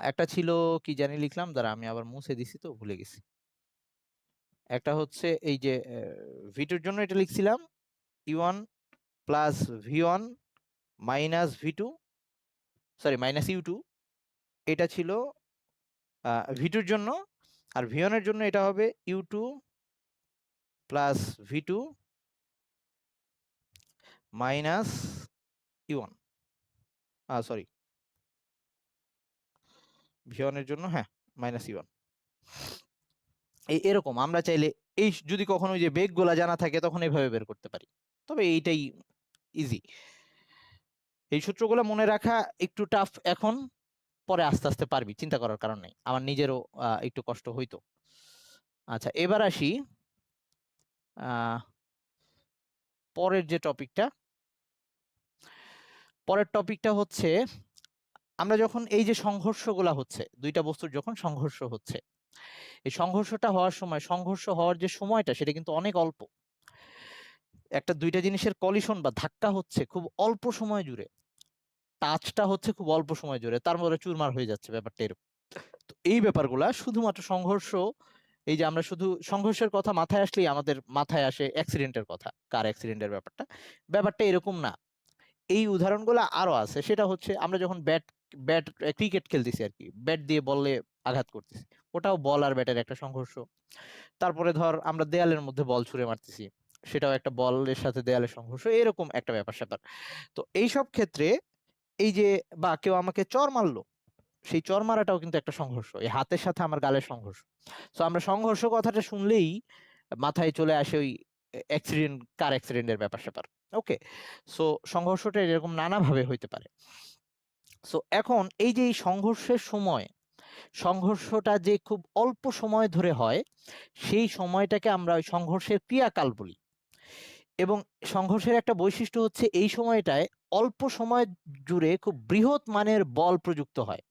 একটা ছিল কি জানি লিখলাম, দাঁড়া আমি আবার মুছে দিছি তো ভুলে গেছি। একটা হচ্ছে এই যে V2-র জন্য এটা লিখছিলাম U1 plus V1 minus V2, sorry minus U2, এটা ছিল V2-র জন্য, আর V1-এর জন্য এটা হবে U2 plus V2 minus U1, sorry V1-এর জন্য, হ্যাঁ, মাইনাস U1। এরকম আমরা চাইলে এই যদি কখনো ওই যে বেগগুলা জানা থাকে তখন এভাবে বের করতে পারি, তবে এইটাই ইজি। এই সূত্রগুলো মনে রাখা একটু টাফ এখন, পরে আস্তে আস্তে পারবি, চিন্তা করার কারণ নেই, আমার নিজেরও একটু কষ্ট হইতো। আচ্ছা, এবার আসি পরের যে টপিকটা, পরের টপিকটা হচ্ছে আমরা যখন এই যে সংঘর্ষগুলা হচ্ছে, দুইটা বস্তুর যখন সংঘর্ষ হচ্ছে, এই সংঘর্ষটা হওয়ার সময়, সংঘর্ষ হওয়ার যে সময়টা সেটা কিন্তু অনেক অল্প। একটা দুইটা জিনিসের কলিশন বা ধাক্কা হচ্ছে খুব অল্প সময় জুড়ে, টাচটা হচ্ছে খুব অল্প সময় জুড়ে, তার মধ্যে চুরমার হয়ে যাচ্ছে ব্যাপারটা এরকম। তো এই ব্যাপারগুলা শুধুমাত্র সংঘর্ষ, এই যে আমরা শুধু সংঘর্ষের কথা মাথায় আসলেই আমাদের মাথায় আসে অ্যাক্সিডেন্টের কথা, কার অ্যাক্সিডেন্টের ব্যাপারটা, ব্যাপারটা এরকম না। এই উদাহরণগুলো আরো আছে। সেটা হচ্ছে আমরা যখন ব্যাট ব্যাট ক্রিকেট খেলতেছি আর কি, ব্যাট দিয়ে বলে আঘাত করতেছি, ওটাও বল আর ব্যাটের একটা সংঘর্ষ। তারপরে ধর আমরা দেয়ালের মধ্যে বল ছুঁড়ে মারতেছি, সেটাও একটা বলের সাথে দেয়ালের সংঘর্ষ, এরকম একটা ব্যাপার স্যাপার। তো এইসব ক্ষেত্রে এই যে, বা কেউ আমাকে চর মারলো, সেই চর মারাটাও কিন্তু একটা সংঘর্ষ, এই হাতের সাথে আমার গালের সংঘর্ষ। তো আমরা সংঘর্ষ কথাটা শুনলেই মাথায় চলে আসে ওই অ্যাক্সিডেন্ট, কার অ্যাক্সিডেন্টের ব্যাপার স্যাপার। ওকে, সো সংঘর্ষটা এরকম নানাভাবে হইতে পারে। সো এখন এই যে এই সংঘর্ষের সময়, সংঘর্ষটা যে খুব অল্প সময় ধরে হয়, সেই সময়টাকে আমরা ওই সংঘর্ষের ক্রিয়াকাল বলি। এবং সংঘর্ষের একটা বৈশিষ্ট্য হচ্ছে এই সময়টায় অল্প সময় জুড়ে খুব বৃহৎ মানের বল প্রযুক্ত হয়।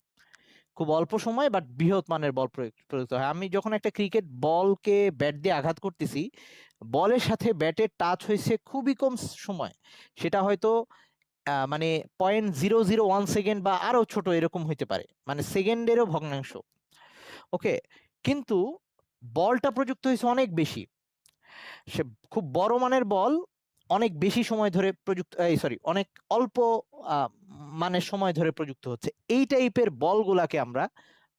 খুব অল্প সময় বাট বৃহৎ মানের বল প্রযুক্ত হয়। আমি যখন একটা ক্রিকেট বলকে ব্যাট দিয়ে আঘাত করতেছি, বলের সাথে ব্যাটের টাচ হয়েছে খুবই কম সময়, সেটা হয়তো মানে 0.001 সেকেন্ড বা আরো ছোট এরকম হইতে পারে, মানে সেকেন্ডেরও ভগ্নাংশ। ওকে, কিন্তু বলটা প্রযুক্ত হয়েছে অনেক বেশি, সে খুব বড় মানের বল অনেক বেশি সময় ধরে প্রযুক্ত, সরি, অনেক অল্প আহ, মানের সময় ধরে প্রযুক্ত হচ্ছে। এই টাইপের বলগুলাকে আমরা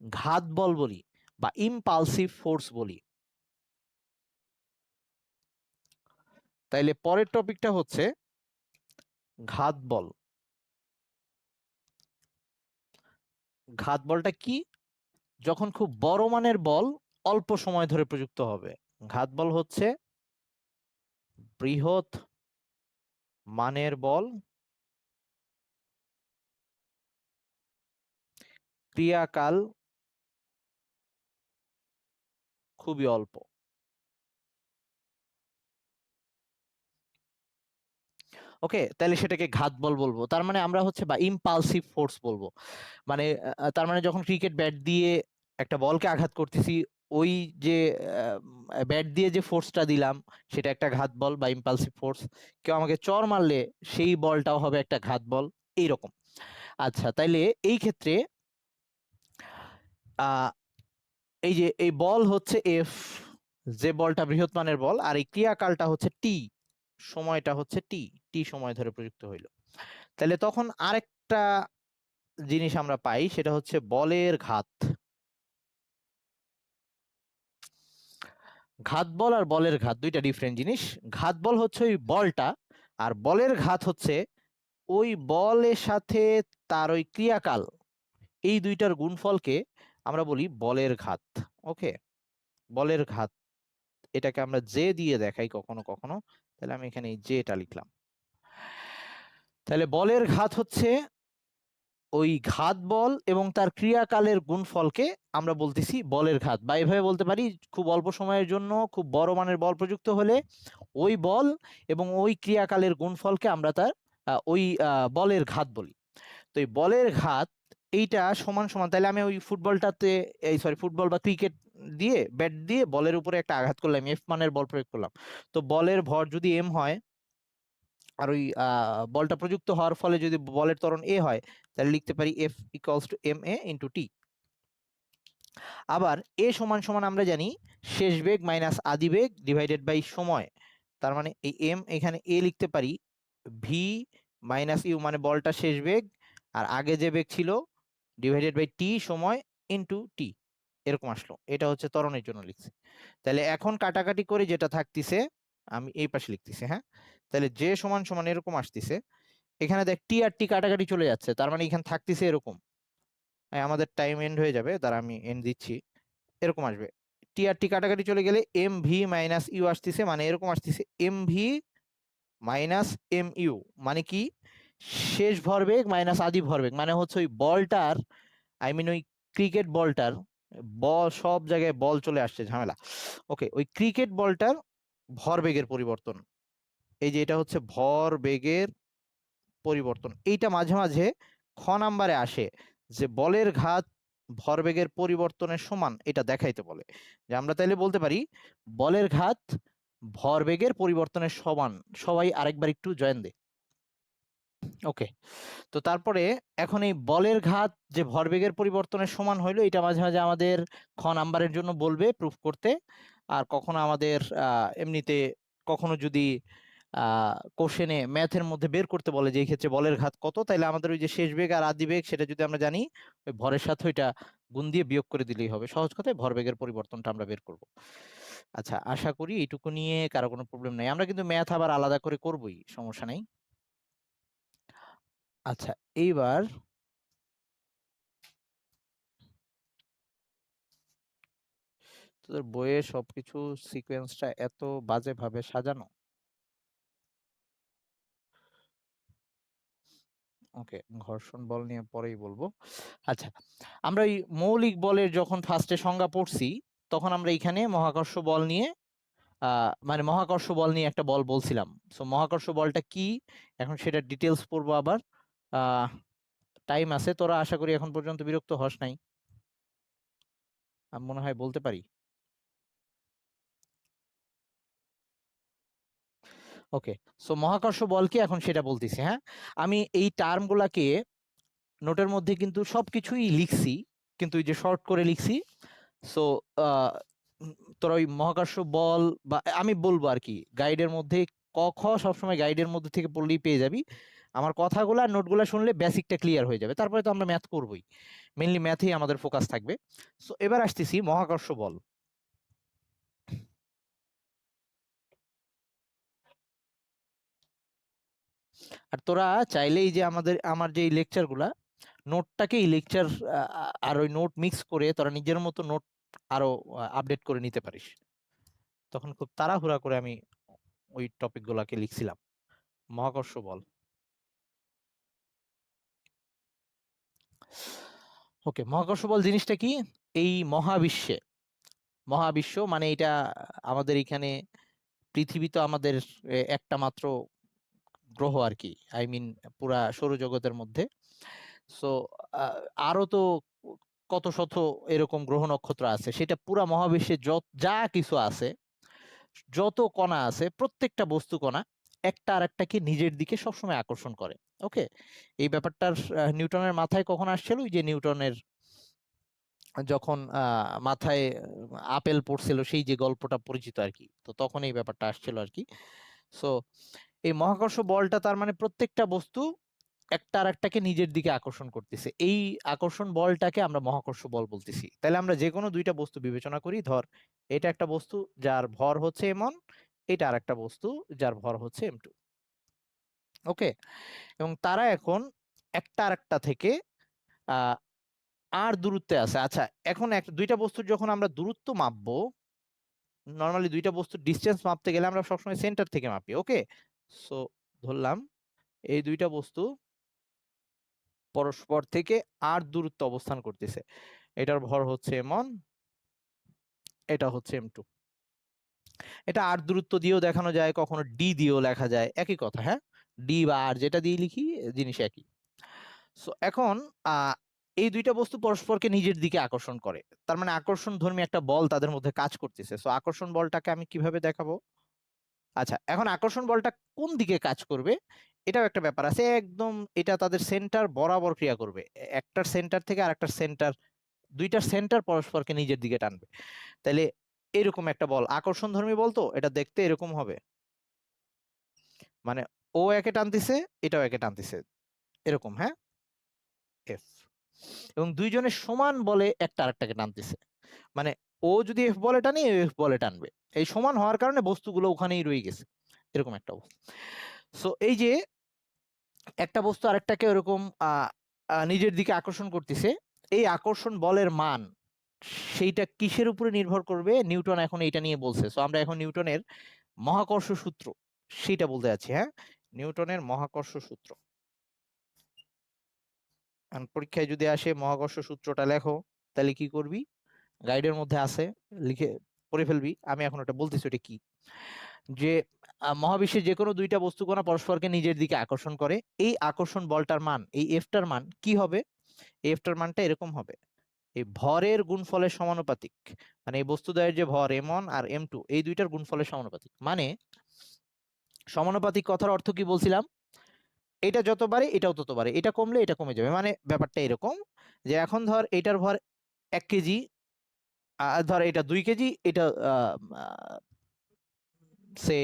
ঘাত বল বলি বা ইম্পালসিভ ফোর্স বলি। তাইলে পরের টপিকটা হচ্ছে ঘাত বল। ঘাত বলটা কি? যখন খুব বড় মানের বল অল্প সময় ধরে প্রযুক্ত হবে। ঘাত বল হচ্ছে বৃহৎ মানের বল, ক্রিয়াকাল খুবই অল্প। ওকে, তাহলে সেটাকে ঘাত বল বলবো, তার মানে আমরা হচ্ছে, বা ইম্পালসিভ ফোর্স বলবো। মানে তার মানে যখন ক্রিকেট ব্যাট দিয়ে একটা বলকে আঘাত করতেছি, ওই যে ব্যাট দিয়ে যে ফোর্সটা দিলাম সেটা একটা ঘাত বল বা ইম্পালসিভ ফোর্স। কেউ আমাকে চর মারলে সেই বলটাও হবে একটা ঘাত বল, এইরকম। আচ্ছা, তাইলে এই ক্ষেত্রে আহ এই যে এই বল হচ্ছে এফ, যে বলটা বৃহৎ মানের বল, আর এই ক্রিয়াকালটা হচ্ছে টি, সময়টা হচ্ছে টি, টি সময় ধরে প্রযুক্ত হইল। তাহলে তখন আরেকটা জিনিস আমরা পাই, সেটা হচ্ছে বলের ঘাত। ঘাত বল আর বলের ঘাত দুইটা ডিফারেন্ট জিনিস। ঘাত বল হচ্ছে ওই বলটা, আর বলের ঘাত হচ্ছে ওই বলের সাথে তার ওই ক্রিয়াকাল, এই দুইটার গুণফলকে আমরা বলি বলের ঘাত। ওকে, বলের ঘাত, এটাকে আমরা জে দিয়ে দেখাই কখনো কখনো। তাহলে আমি এখানে জেটা লিখলাম। তাহলে বলের ঘাত হচ্ছে ওই ঘাত বল এবং তার ক্রিয়াকালের গুণফলকে আমরা বলতেছি বলের ঘাত, বা এভাবে বলতে পারি খুব অল্প সময়ের জন্য খুব বড় মানের বল প্রযুক্ত হলে ওই বল এবং ওই ক্রিয়াকালের গুণফলকে আমরা তার ওই বলের ঘাত বলি। তো এই বলের ঘাত এইটা সমান সমান, তাহলে আমি ওই ফুটবলটাতে, এই সরি, ফুটবল বা ক্রিকেট দিয়ে ব্যাট দিয়ে বলের উপরে একটা আঘাত করলাম, এফ মানের বল প্রয়োগ করলাম। তো বলের ভর যদি এম হয়, আর ওই বলটা প্রযুক্ত হওয়ার ফলে যদি বলের ত্বরণ এ হয়, তাহলে লিখতে পারি F equals to M A into T. আবার এ সমান সমান আমরা জানি শেষ বেগ মাইনাস আদি বেগ ডিভাইডেড বাই সময়। তার মানে এই এম এখানে এ লিখতে পারি ভি মাইনাস ইউ, মানে বলটা শেষ বেগ আর আগে যে বেগ ছিল, ডিভাইডেড বাই টি সময় ইন্টু টি, এরকম আসলো। এটা হচ্ছে ত্বরণের জন্য লিখছি। তাহলে এখন কাটাকাটি করে যেটা থাকতেছে, আমি এই পাশে লিখতেছি, হ্যাঁ। তাহলে যে সমান সমান এরকম আসতেছে, এখানে দেখ টি আর টি কাটাকাটি চলে যাচ্ছে, তার মানে এখানে থাকতেছে এরকম। আমাদের টাইম এন্ড হয়ে যাবে, তার আমি এন্ড দিচ্ছি, এরকম আসবে। টি আর টি কাটাকাটি চলে গেলে এম ভি মাইনাস ইউ আসতেছে, মানে এরকম আসতেছে M V minus M U, মানে কি শেষ ভরবেগ মাইনাস আদি ভরবেগ, মানে হচ্ছে ওই বলটার, আই মিন ওই ক্রিকেট বলটার, বল সব জায়গায় বল চলে আসছে, ঝামেলা। ওকে, ওই ক্রিকেট বলটার ভরবেগের পরিবর্তন, এই যে এটা হচ্ছে ভরবেগের পরিবর্তন। এইটা মাঝে মাঝে খ নাম্বারে আসে, যে বলের ঘাত ভরবেগের পরিবর্তনের সমান এটা দেখাইতে বলে। যে আমরা তাইলে বলতে পারি বলের ঘাত ভরবেগের পরিবর্তনের সমান। সবাই আরেকবার একটু জয়েন দে। ওকে, তো তারপরে এখন এই বলের ঘাত যে ভরবেগের পরিবর্তনের সমান হইলো, এটা মাঝে মাঝে আমাদের খ নাম্বারের জন্য বলবে প্রুফ করতে, আর কখনো আমাদের এমনিতে কখনো যদি কোশ্চেনে ম্যাথের মধ্যে বের করতে বলে যে এই ক্ষেত্রে বলের ঘাত কত, তাইলে আমাদের ওই যে শেষ বেগ আর আদি বেগ সেটা যদি আমরা জানি, ওই ভরের সাথে ওইটা গুণ দিয়ে বিয়োগ করে দিলেই হবে। সহজ কথায় ভরবেগের পরিবর্তনটা আমরা বের করব। আচ্ছা, আশা করি এইটুকু নিয়ে কারো কোনো প্রবলেম নাই। আমরা কিন্তু ম্যাথ আবার আলাদা করে করবই, সমস্যা নাই। আচ্ছা, এইবার তোদের বইয়ে সবকিছু সিকোয়েন্সটা এত বাজে ভাবে সাজানো। ওকে, ঘর্ষণ বল নিয়ে পরেই বলবো। আচ্ছা, আমরা এই মৌলিক বলের যখন ফার্স্টে সংজ্ঞা পড়ছি, তখন আমরা এখানে মহাকর্ষ বল নিয়ে মানে মহাকর্ষ বল নিয়ে একটা বল বলছিলাম। সো মহাকর্ষ বলটা কি, এখন সেটা ডিটেলস পড়বো আবার। টাইম আছে, তোরা আশা করি এখন পর্যন্ত বিরক্ত হস নাই, আমি মনে হয় বলতে পারি। ওকে, সো মহাকর্ষ বল কি এখন সেটা বলতেছি। হ্যাঁ, আমি এই টার্মগুলাকে নোটের মধ্যে কিন্তু সবকিছুই লিখছি, কিন্তু এই যে শর্ট করে লিখছি। সো তোরা ওই মহাকর্ষ বল বা আমি বলবো আর কি, গাইডের মধ্যে ক খ সবসময় গাইডের মধ্যে থেকে পড়লেই পেয়ে যাবি। আমার কথাগুলো আর নোটগুলো শুনলে বেসিকটা ক্লিয়ার হয়ে যাবে। তারপরে তো আমরা ম্যাথ করবোই, মেইনলি ম্যাথেই আমাদের ফোকাস থাকবে। সো এবার আসতেছি মহাকর্ষ বল। আর তোরা চাইলেই যে আমার যে লেকচারগুলা, নোটটাকে এই লেকচার আর ওই নোট মিক্স করে তোরা নিজের মতো নোট আরো আপডেট করে নিতে পারিস। তখন খুব তাড়াহুড়া করে আমি ওই টপিক গুলাকে লিখছিলাম। মহাকর্ষ বল। ওকে, মহাকর্ষ বল জিনিসটা কি? এই মহাবিশ্বে, মহাবিশ্ব মানে এটা আমাদের এখানে পৃথিবী তো আমাদের একটা মাত্র গ্রহ আর কি, আই মিন পুরা সৌরজগতের মধ্যে। সো আরো তো কত শত এরকম গ্রহ নক্ষত্র আছে, সেটা পুরা মহাবিশ্বে যা কিছু আছে, যত কণা আছে, প্রত্যেকটা বস্তু কণা একটা আর একটাকে নিজের দিকে সবসময় আকর্ষণ করে। ওকে, এই ব্যাপারটার নিউটনের মাথায় কখন আসছিল? ওই যে নিউটনের যখন মাথায় আপেল পড়ছিল, সেই যে গল্পটা পরিচিত আর কি, তো তখন এই ব্যাপারটা আসছিল আর কি। সো এই মহাকর্ষ বলটা তার মানে প্রত্যেকটা বস্তু একটা আর একটাকে নিজের দিকে আকর্ষণ করতেছে, এই আকর্ষণ বলটাকে আমরা মহাকর্ষ বল বলতেছি। তাহলে আমরা যে কোনো দুইটা বস্তু বিবেচনা করি, ধর এটা একটা বস্তু যার ভর হচ্ছে m1, এটা আর একটা বস্তু যার ভর হচ্ছে m2। ওকে, এবং তারা এখন একটা আর একটা থেকে আহ আর দূরত্বে আছে। আচ্ছা, এখন দুইটা বস্তুর যখন আমরা দূরত্ব মাপবো, নর্মালি দুইটা বস্তুর ডিস্টেন্স মাপতে গেলে আমরা সবসময় সেন্টার থেকে মাপি। ওকে, সো ধরলাম এই দুইটা বস্তু পরস্পর থেকে আর দূরত্ব অবস্থান করতেছে, এটার ভর হচ্ছে m1, এটা হচ্ছে m2। এটা আর দূরত্ব দিয়েও দেখানো যায়, কখনো ডি দিয়েও লেখা যায়, একই কথা। হ্যাঁ, ডি বা আর যেটা দিয়ে লিখি জিনিস একই। সো এখন এই দুইটা বস্তু পরস্পরকে নিজের দিকে আকর্ষণ করে, তার মানে আকর্ষণ ধর্মী একটা বল তাদের মধ্যে কাজ করতেছে। সো আকর্ষণ বলটাকে আমি কিভাবে দেখাবো? আচ্ছা, এখন আকর্ষণ বলটা কোন দিকে কাজ করবে এটাও একটা ব্যাপার আছে একদম। এটা তাদের সেন্টার বরাবর ক্রিয়া করবে, একটার সেন্টার থেকে আরেকটার সেন্টার, দুইটার সেন্টার পরস্পরকে নিজের দিকে টানবে। তাইলে এরকম একটা বল আকর্ষণ ধর্মী বল, তো এটা দেখতে এরকম হবে, মানে ও একে টানতেছে, এটাও একে টানতেছে, এরকম। হ্যাঁ, এফ, এবং দুইজনের সমান বলে একটা আরেকটাকে টানতেছে, মানে ও যদি এফ বলে টানে, এফ বলে টানবে। এই সমান হওয়ার কারণে বস্তুগুলো ওখানেই রয়ে গেছে, এরকম একটা অবস্থা। সো এই যে একটা বস্তু আরেকটাকে ওরকম নিজের দিকে আকর্ষণ করতেছে, এই আকর্ষণ বলের মান সেইটা কিসের উপরে নির্ভর করবে? নিউটন এখন এইটা নিয়ে বলছে। সো আমরা এখন নিউটনের মহাকর্ষ সূত্র সেইটা বলতে যাচ্ছি। হ্যাঁ, নিউটনের মহাকর্ষ সূত্র। এখন পরীক্ষায় যদি আসে মহাকর্ষ সূত্রটা লেখো, তাহলে কি করবি? গাইডের মধ্যে আছে, লিখে পড়ে ফেলবি। আমি এখন ওটা বলতেছি ওটা কি। যে মহাবিশ্বে যে কোনো দুইটা বস্তুকণা পরস্পরকে নিজের দিকে আকর্ষণ করে, এই আকর্ষণ বলটার মান, এই এফটার মান কি হবে? এফটার মানটা এরকম হবে, এই ভরের গুণফলের সমানুপাতিক, মানে এই বস্তুদ্বয়ের যে ভর m1 আর m2 এই দুইটার গুণফলের সমানুপাতিক। মানে সমানুপাতিক কথার অর্থ কি বলছিলাম, এটা যত বাড়ে এটাও তত বাড়ে, এটা কমলে এটা কমে যাবে। মানে ব্যাপারটা এরকম যে এখন ধর এটার ভর 1 কেজি, ধর এটা 2 কেজি, এটা সে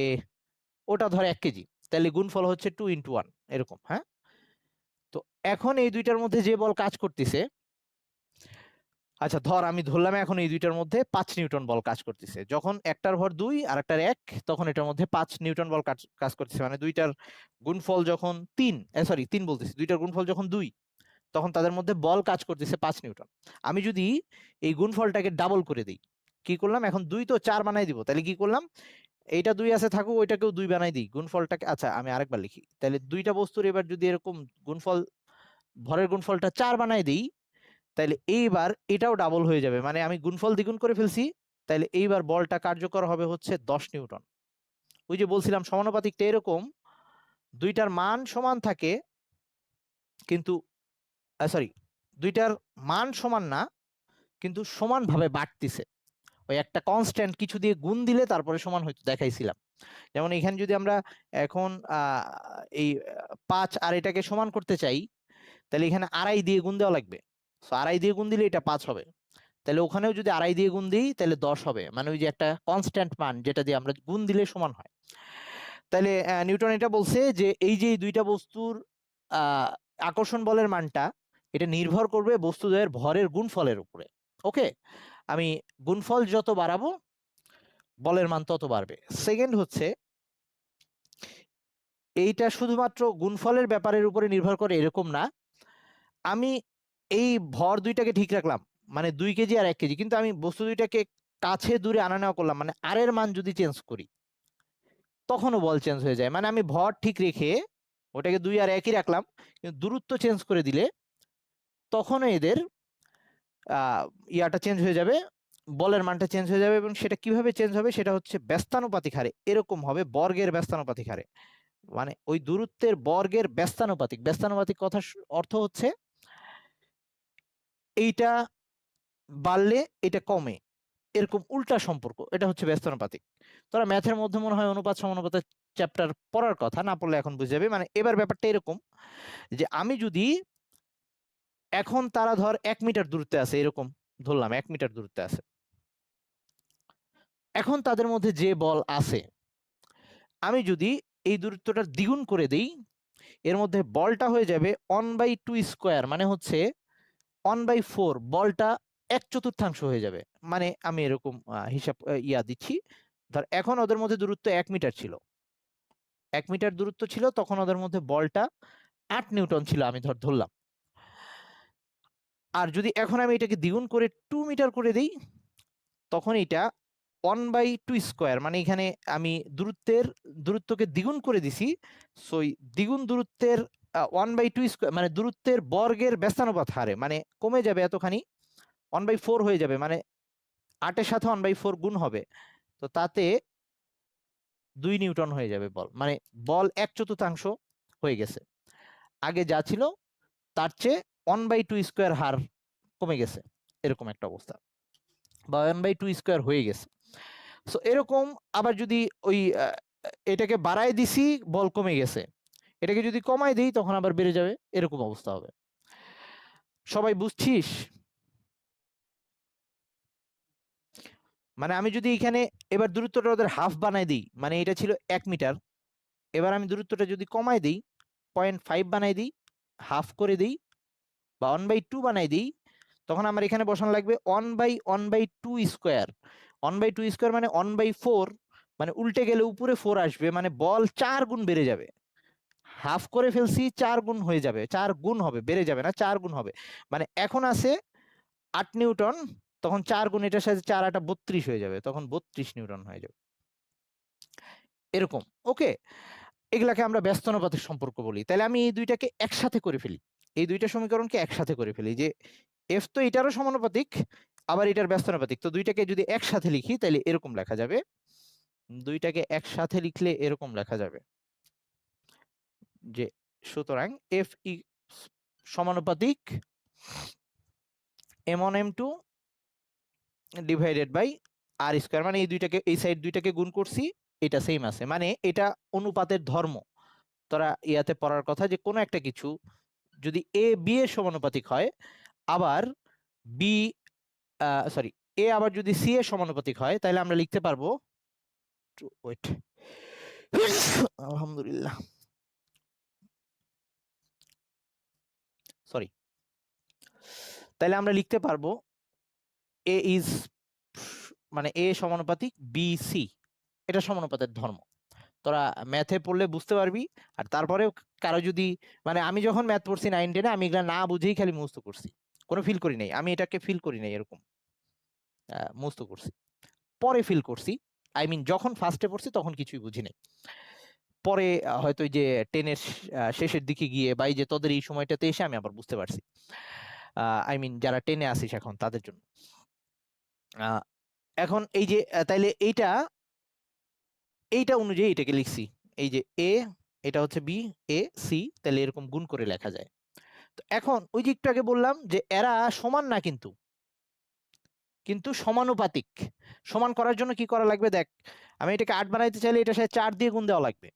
ওটা ধর 1 কেজি, তাহলে গুণফল হচ্ছে 2 × 1 এরকম। হ্যাঁ, তো এখন এই দুইটার মধ্যে যে বল কাজ করতেছে, আচ্ছা ধর আমি ধরলাম এখন এই দুইটার মধ্যে 5 নিউটন বল কাজ করতেছে। যখন একটার ভর 2 আর একটার 1, তখন এটার মধ্যে 5 নিউটন বল কাজ করতেছে। মানে দুইটার গুণফল যখন 3, সরি 3 বলতেছি, দুইটার গুণফল যখন 2, তখন তাদের মধ্যে বল কাজ করতেছে 5 নিউটন। আমি যদি এই গুণফলটাকে ডাবল করে দিই, কি করলাম, এখন 2 তো 4 বানাই দিব, তাহলে কি করলাম, এইটা 2 আছে থাকুক, ওইটাকেও 2 বানাই দিই গুণফলটাকে। আচ্ছা আমি আরেকবার লিখি, তাহলে দুইটা বস্তুর এবার যদি এরকম গুণফল, ভরের গুণফলটা 4 বানাই দিই, তাহলে এইবার এটাও ডাবল হয়ে যাবে, মানে আমি গুণফল দ্বিগুণ করে ফেলছি। তাহলে এইবার বলটা কার্যকর হবে হচ্ছে 10 নিউটন। ওই যে বলছিলাম সমানুপাতিকটা এরকম, দুইটার মান সমান থাকে কিন্তু, সরি, দুইটার মান সমান না কিন্তু সমানভাবে বাড়তিছে। ওই একটা কনস্ট্যান্ট কিছু দিয়ে গুণ দিলে তারপরে সমান হয়তো দেখাইছিলাম। যেমন এখানে যদি আমরা এখন এই 5 আর এটাকে সমান করতে চাই, তাহলে এখানে 2.5 দিয়ে গুণ দেওয়া লাগবে। তো 2.5 দিয়ে গুণ দিলে এটা 5 হবে, তাহলে ওখানেও যদি 2.5 দিয়ে গুণ দিই তাহলে 10 হবে। মানে ওই যে একটা কনস্ট্যান্ট মান যেটা দিয়ে আমরা গুণ দিলে সমান হয়। তাহলে নিউটন এটা বলছে যে এই যে দুইটা বস্তুর আহ, আকর্ষণ বলের মানটা, এটা নির্ভর করবে বস্তুদ্বয়ের ভরের গুণফলের উপরে। ওকে, আমি গুণফল যত বাড়াবো বলের মান তত বাড়বে। সেকেন্ড হচ্ছে, এইটা শুধুমাত্র গুণফলের ব্যাপারের উপরে নির্ভর করে এরকম না, আমি এই ভর দুইটাকে ঠিক রাখলাম, মানে 2 কেজি আর 1 কেজি, কিন্তু আমি বস্তু দুইটাকে কাছে দূরে আনা নেওয়া করলাম, মানে আর এর মান যদি চেঞ্জ করি তখনও বল চেঞ্জ হয়ে যায়। মানে আমি ভর ঠিক রেখে ওটাকে 2 আর 1ই রাখলাম, কিন্তু দূরত্ব চেঞ্জ করে দিলে তখনও এদের ইয়াটা চেঞ্জ হয়ে যাবে, বলের মানটা চেঞ্জ হয়ে যাবে। এবং সেটা কিভাবে চেঞ্জ হবে, সেটা হচ্ছে ব্যস্তানুপাতিক হারে, এরকম হবে বর্গের ব্যস্তানুপাতিক হারে। মানে ওই দূরত্বের বর্গের ব্যস্তানুপাতিক, ব্যস্তানুপাতিক কথার অর্থ হচ্ছে এইটা বাড়লে এটা কমে, এরকম উল্টা সম্পর্ক, এটা হচ্ছে ব্যস্তানুপাতিক। তোরা ম্যাথের মধ্যে মনে হয় অনুপাত সমানুপাতের চ্যাপ্টার পড়ার কথা, না পড়লে এখন বুঝে যাবে। মানে এবার ব্যাপারটা এরকম যে আমি যদি এখন তারা ধর 1 মিটার দূরত্বে আছে, এরকম ধরলাম 1 মিটার দূরত্বে আছে, এখন তাদের মধ্যে যে বল আছে, আমি যদি এই দূরত্বটা দ্বিগুণ করে দিই, এর মধ্যে বলটা হয়ে যাবে 1/2 স্কোয়ার, মানে হচ্ছে 1/4, বলটা 1/4 হয়ে যাবে। মানে আমি এরকম হিসাব দিচ্ছি, ধর এখন ওদের মধ্যে দূরত্ব 1 মিটার ছিল, 1 মিটার দূরত্ব ছিল, তখন ওদের মধ্যে বলটা 8 নিউটন ছিল, আমি ধরলাম। আর যদি এখন আমি এটাকে দ্বিগুণ করে 2 মিটার করে দিই, তখন এটা 1/2 স্কোয়ার, মানে এখানে আমি দূরত্বকে দ্বিগুণ করে দিছি। সো দ্বিগুণ দূরত্বের 1/2 স্কোয়ার, মানে দূরত্বের বর্গের ব্যস্তানুপাত হারে, মানে কমে যাবে এতখানি, 1/4 হয়ে যাবে, মানে 8-এর সাথে 1/4 গুণ হবে, তো তাতে 2 নিউটন হয়ে যাবে বল। মানে বল 1/4 হয়ে গেছে, আগে যা ছিল তার চেয়ে 1/2 স্কোয়ার হার কমে গেছে, এরকম একটা অবস্থা, বা 1/2 স্কোয়ার হয়ে গেছে। সো এরকম। আবার যদি ওই এটাকে বাড়ায় দিছি, বল কমে গেছে, এটাকে যদি কমায় দিই তখন আবার বেড়ে যাবে, এরকম অবস্থা হবে। সবাই বুঝছিস? মানে আমি যদি এখানে এবার দূরত্বটা ওদের হাফ বানাই দিই, মানে এটা ছিল 1 মিটার, এবার আমি দূরত্বটা যদি কমায় দিই, 0.5 বানাই দিই, হাফ করে দিই, বা 1/2 বানাই দিই, তখন আমার এখানে বসানো লাগবে 1/2 স্কোয়ার। 1/2 স্কোয়ার মানে 1/4, মানে উল্টে গেলে উপরে 4 আসবে, মানে বল 4 গুণ বেড়ে যাবে। হাফ করে ফেলছি, 4 গুণ হয়ে যাবে, 4 গুণ হবে, বেড়ে যাবে না, 4 গুণ হবে। মানে এখন আছে 8 নিউটন, তখন 4 গুণ এটার সাথে 4 8 32 হয়ে যাবে, তখন 32 নিউটন হয়ে যাবে, এরকম। ওকে, এগুলাকে আমরা ব্যস্তানুপাতিক সম্পর্ক বলি। তাহলে আমি এই দুইটাকে একসাথে করে ফেলি, এই দুইটা সমীকরণকে একসাথে করে ফেলি, যে এফ তো এটারও সমানুপাতিক, আবার এটার ব্যস্তানুপাতিক, তো দুইটাকে যদি একসাথে লিখি তাহলে এরকম লেখা যাবে, দুইটাকে একসাথে লিখলে এরকম লেখা যাবে যে, সুতরাং এফ ই সমানুপাতিক m1 m2 divided by R square, মানে এই দুইটাকে, এই সাইড দুইটাকে গুণ করছি, এটা সেম আছে, মানে এটা অনুপাতের ধর্ম। তোরা ইয়াতে পড়ার কথা যে কোনো একটা কিছু যদি এ বি এর সমানুপাতিক হয়, আবার বি সরি এ আবার যদি সি এর সমানুপাতিক হয়, তাহলে আমরা লিখতে পারবো, ওয়েট, আলহামদুলিল্লাহ, সরি, তাহলে আমরা লিখতে পারবো এ ইজ, মানে এ সমানুপাতিক বি সি, এটা সমানুপাতের ধর্ম। তোরা ম্যাথে পড়লে বুঝতে পারবি। আর তারপরেও কারো যদি, মানে আমি যখন ম্যাথ পড়ছি 9-10-এ, আমি এগুলা না বুঝেই খালি মুখস্থ করছি, কোনো ফিল করি নাই, আমি এটাকে ফিল করি নাই, এরকম মুখস্থ করছি। পরে ফিল করছি, আই মিন যখন ফার্স্টে পড়ছি তখন কিছুই বুঝি নাই, পরে হয়তো ওই যে 10-এর শেষের দিকে গিয়ে, বা এই যে তোদের এই সময়টাতে এসে আমি আবার বুঝতে পারছি, আই মিন যারা 10-এ আসিস এখন তাদের জন্য। এখন এই যে তাইলে এইটা এইটা অনুযায়ী এটাকে লিখছি, এই যে এ, এটা হচ্ছে বি, এ সি, তাহলে এরকম গুণ করে লেখা যায়। তো এখন ওই যে একটু আগে বললাম যে এরা সমান না, কিন্তু কিন্তু সমানুপাতিক। সমান করার জন্য কি করা লাগবে দেখ, আমি এটাকে 8 বানাইতে চাইলে এটার সাথে 4 দিয়ে গুণ দেওয়া লাগবে।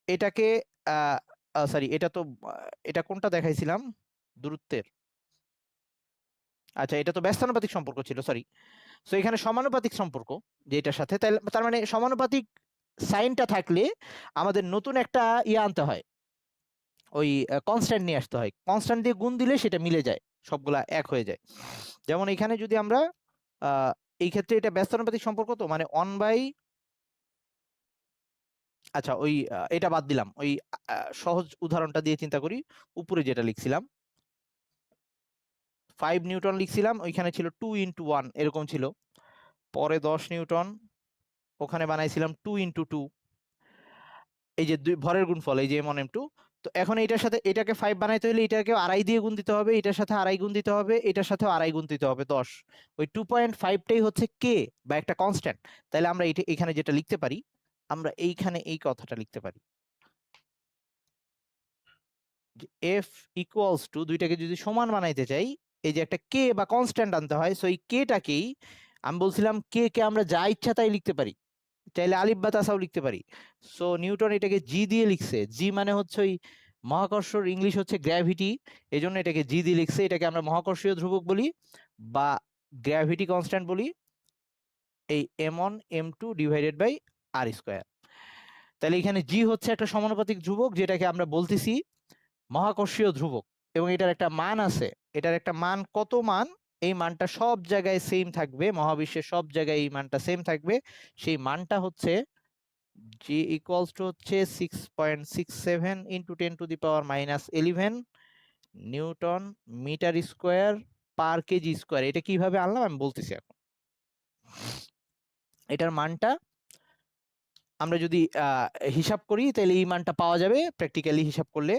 এটাকে সরি, এটা তো এটা কোনটা দেখাইছিলাম দূরত্বের, আচ্ছা এটা তো ব্যস্তানুপাতিক সম্পর্ক ছিল, সরি। সো এখানে সমানুপাতিক সম্পর্ক যে এটার সাথে, তার মানে সমানুপাতিক সাইনটা থাকলে আমাদের নতুন একটা ইয়ে আনতে হয়, ওই কনস্ট্যান্ট নিয়ে আসতে হয়, কনস্ট্যান্ট দিয়ে গুণ দিলে সেটা মিলে যায়, সবগুলা এক হয়ে যায়। যেমন এখানে যদি আমরা এই ক্ষেত্রে এটা ব্যস্তানুপাতিক সম্পর্ক, তো মানে 1/, আচ্ছা ওই এটা বাদ দিলাম, ওই সহজ উদাহরণটা দিয়ে চিন্তা করি, উপরে যেটা লিখছিলাম 5 নিউটন লিখছিলাম, ওইখানে ছিল 2 × 1 এরকম ছিল, পরে 10 নিউটন, ওখানে বানাইছিলাম 2 × 2, এই যে দুই ভরের গুণফল, এই যে m1 m2। তো এখন এটার সাথে এটাকে 5 বানাইতে হলে এটাকে আড়াই দিয়ে গুণ দিতে হবে, এটার সাথে আড়াই গুণ দিতে হবে, এটার সাথেও আড়াই গুণ দিতে হবে, 10। ওই 2.5টাই হচ্ছে কে, বা একটা কনস্ট্যান্ট। তাহলে আমরা এটা এখানে যেটা লিখতে পারি, আমরা এইখানে এই কথাটা লিখতে পারি, এফ ইকুয়ালস টু, দুইটাকে যদি সমান বানাইতে চাই, এই যে একটা কে বা কনস্ট্যান্ট আনতে হয়, সো এই কেটাকেই আমি বলছিলাম, কে কে আমরা যা ইচ্ছা তাই লিখতে পারি, চাইলে আলিফ বা তাসাও লিখতে পারি। সো নিউটন এটাকে জি দিয়ে লিখছে, জি মানে হচ্ছে ওই মহাকর্ষর ইংলিশ হচ্ছে গ্র্যাভিটি, এই জন্য এটাকে জি দিয়ে লিখছে, এটাকে আমরা মহাকর্ষীয় ধ্রুবক বলি বা গ্র্যাভিটি কনস্ট্যান্ট বলি, এই m1 m2 divided by R square. তাহলে এখানে জি হচ্ছে একটা সমানুপাতিক ধ্রুবক, যেটাকে আমরা বলতেছি মহাকর্ষীয় ধ্রুবক, এবং এটার একটা মান আছে, এটার একটা মান, কত মান, এই মানটা সব জায়গায় সেম থাকবে, মহাবিশ্বের সব জায়গায় এই মানটা সেম থাকবে, সেই মানটা হচ্ছে জি ইকুয়ালস টু হচ্ছে 6.67 into 10⁻⁻11 newton metre square per kg square. এটা কিভাবে আনলাম আমি বলতেছি এখন। এটার মানটা আমরা যদি হিসাব করি, তাহলে এই মানটা পাওয়া যাবে প্র্যাকটিক্যালি হিসাব করলে।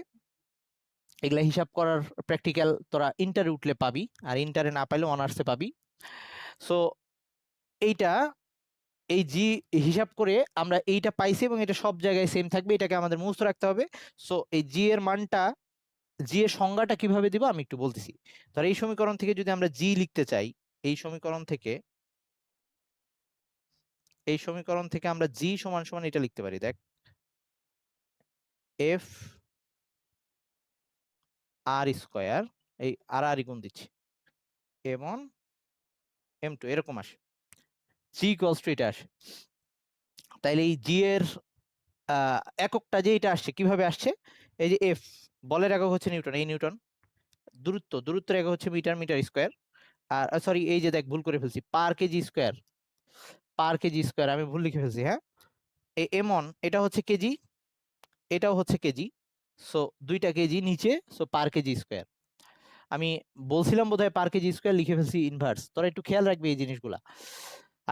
এগুলা হিসাব করার প্র্যাকটিক্যাল তোরা ইন্টারে উঠলে পাবি, আর ইন্টারে না পাইলে অনার্সে পাবি। সো এইটা, এই জি হিসাব করে আমরা এইটা পাইছি, এবং এটা সব জায়গায় সেম থাকবে, এটাকে আমাদের মুখস্থ রাখতে হবে। সো এই জি এর মানটা, জি এর সংজ্ঞাটা কিভাবে দিব আমি একটু বলতেছি। ধর এই সমীকরণ থেকে যদি আমরা জি লিখতে চাই, এই সমীকরণ থেকে, এই সমীকরণ থেকে আমরা জি সমান সমান এটা লিখতে পারি, দেখ, এফ আর স্কোয়ার, এই আর আর গুণ দিচ্ছি, m1 m2 এরকম আসে, জি ইকুয়ালস টু এটা আসে। তাইলে এই জি এর এককটা যে এটা আসছে কিভাবে আসছে, এই যে এফ, বলের একক হচ্ছে নিউটন, এই নিউটন, দূরত্বের একক হচ্ছে মিটার, মিটার স্কোয়ার, আর সরি এই যে দেখ ভুল করে ফেলছি, পার kg square, per kg square আমি ভুল লিখে ফেলছি, হ্যাঁ। এই m1 এটা হচ্ছে কেজি, এটাও হচ্ছে কেজি, সো দুইটা কেজি নিচে, সো পার কেজি স্কোয়ার। আমি বলছিলাম বোধহয় পার কেজি স্কোয়ার, লিখে ফেলছি ইনভার্স, তোরা একটু খেয়াল রাখবি এই জিনিসগুলা।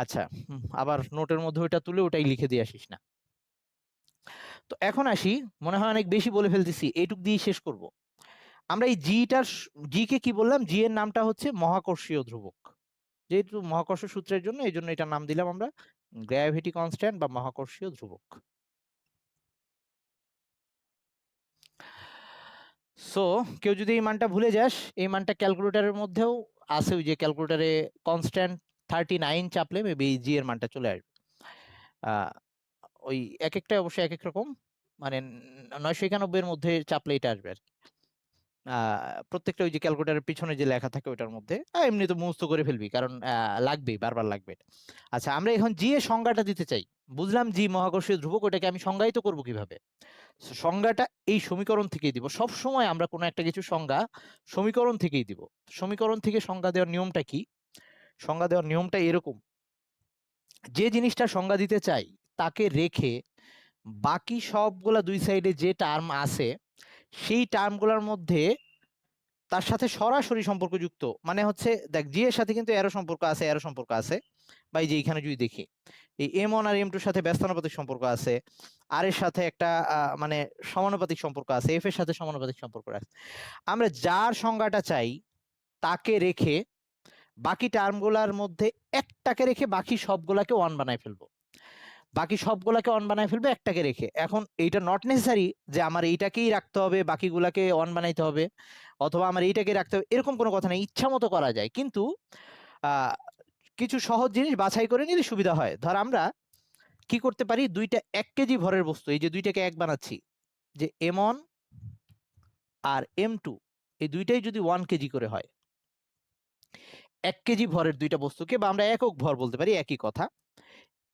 আচ্ছা, আবার নোটের মধ্যে ওইটা তুলে ওটাই লিখে দিয়ে আসিস না। তো এখন আসি, মনে হয় অনেক বেশি বলে ফেলতেছি, এইটুক দিয়ে শেষ করব। আমরা এই জিটার, জি কে কি বললাম, জি এর নামটা হচ্ছে মহাকর্ষীয় ধ্রুবক, যেহেতু মহাকর্ষ সূত্রের জন্য, এই জন্য এটার নাম দিলাম আমরা গ্র্যাভিটি কনস্ট্যান্ট বা মহাকর্ষীয় ধ্রুবক। সো কেউ যদি এই মানটা ভুলে যাস, এই মানটা ক্যালকুলেটরের মধ্যেও আছে ওই যে ক্যালকুলেটারে কনস্ট্যান্ট 39 চাপলে মেবি জি এর মানটা চলে আসবে। ওই এক একটা অবশ্যই এক এক রকম, মানে 991 এর মধ্যে চাপলে এটা আসবে আর কি। প্রত্যেকটা ওই যে ক্যালকুলেটারের পিছনে যে লেখা থাকে ওটার মধ্যে এমনি তো মুখস্থ করে ফেলবি, কারণ লাগবেই, বারবার লাগবে। আচ্ছা, আমরা এখন জি এর সংজ্ঞাটা দিতে চাই। বুঝলাম জি মহাকর্ষীয় ধ্রুবক, ওটাকে আমি সংজ্ঞায়িত করব কিভাবে? সংজ্ঞাটা এই সমীকরণ থেকেই দিব। সব সময় আমরা কোনো একটা কিছু সংজ্ঞা সমীকরণ থেকেই দিব। সমীকরণ থেকে সংজ্ঞা দেওয়ার নিয়মটা কি? সংজ্ঞা দেওয়ার নিয়মটা এরকম, যে জিনিসটা সংজ্ঞা দিতে চাই তাকে রেখে বাকি সবগুলা দুই সাইডে যে টার্ম আছে সেই টার্মগুলোর মধ্যে তার সাথে সরাসরি সম্পর্কযুক্ত, মানে হচ্ছে দেখ জি এর সাথে কিন্তু এরো সম্পর্ক আছে, এরো সম্পর্ক আছে, বা এই যে এখানে যদি দেখি এই M1 আর M2 এর সাথে ব্যস্তানুপাতিক সম্পর্ক আছে, আর এর সাথে একটা মানে সমানুপাতিক সম্পর্ক আছে, এফ এর সাথে সমানুপাতিক সম্পর্ক আছে। আমরা যার সংজ্ঞাটা চাই তাকে রেখে বাকি টার্মগুলোর মধ্যে একটাকে রেখে বাকি সবগুলাকে ওয়ান বানায় ফেলবো। বাকি সবগুলাকে অন বানায় ফেলবে একটাকে রেখে। এখন এইটা নট নেসেসারি যে আমার এইটাকেই রাখতে হবে বাকিগুলাকে অন বানাইতে হবে, অথবা আমার এইটাকে রাখতে হবে, এরকম কোনো কথা নেই, ইচ্ছা মতো করা যায়। কিন্তু কিছু সহজ জিনিস বাছাই করে নিলে সুবিধা হয়। ধর আমরা কি করতে পারি, দুইটা 1 কেজি ভরের বস্তু, এই যে দুইটাকে এক বানাচ্ছি, যে M1 আর M2 এই দুইটাই যদি 1 কেজি করে হয়, 1 কেজি ভরের দুইটা বস্তুকে, বা আমরা একক ভর বলতে পারি, একই কথা,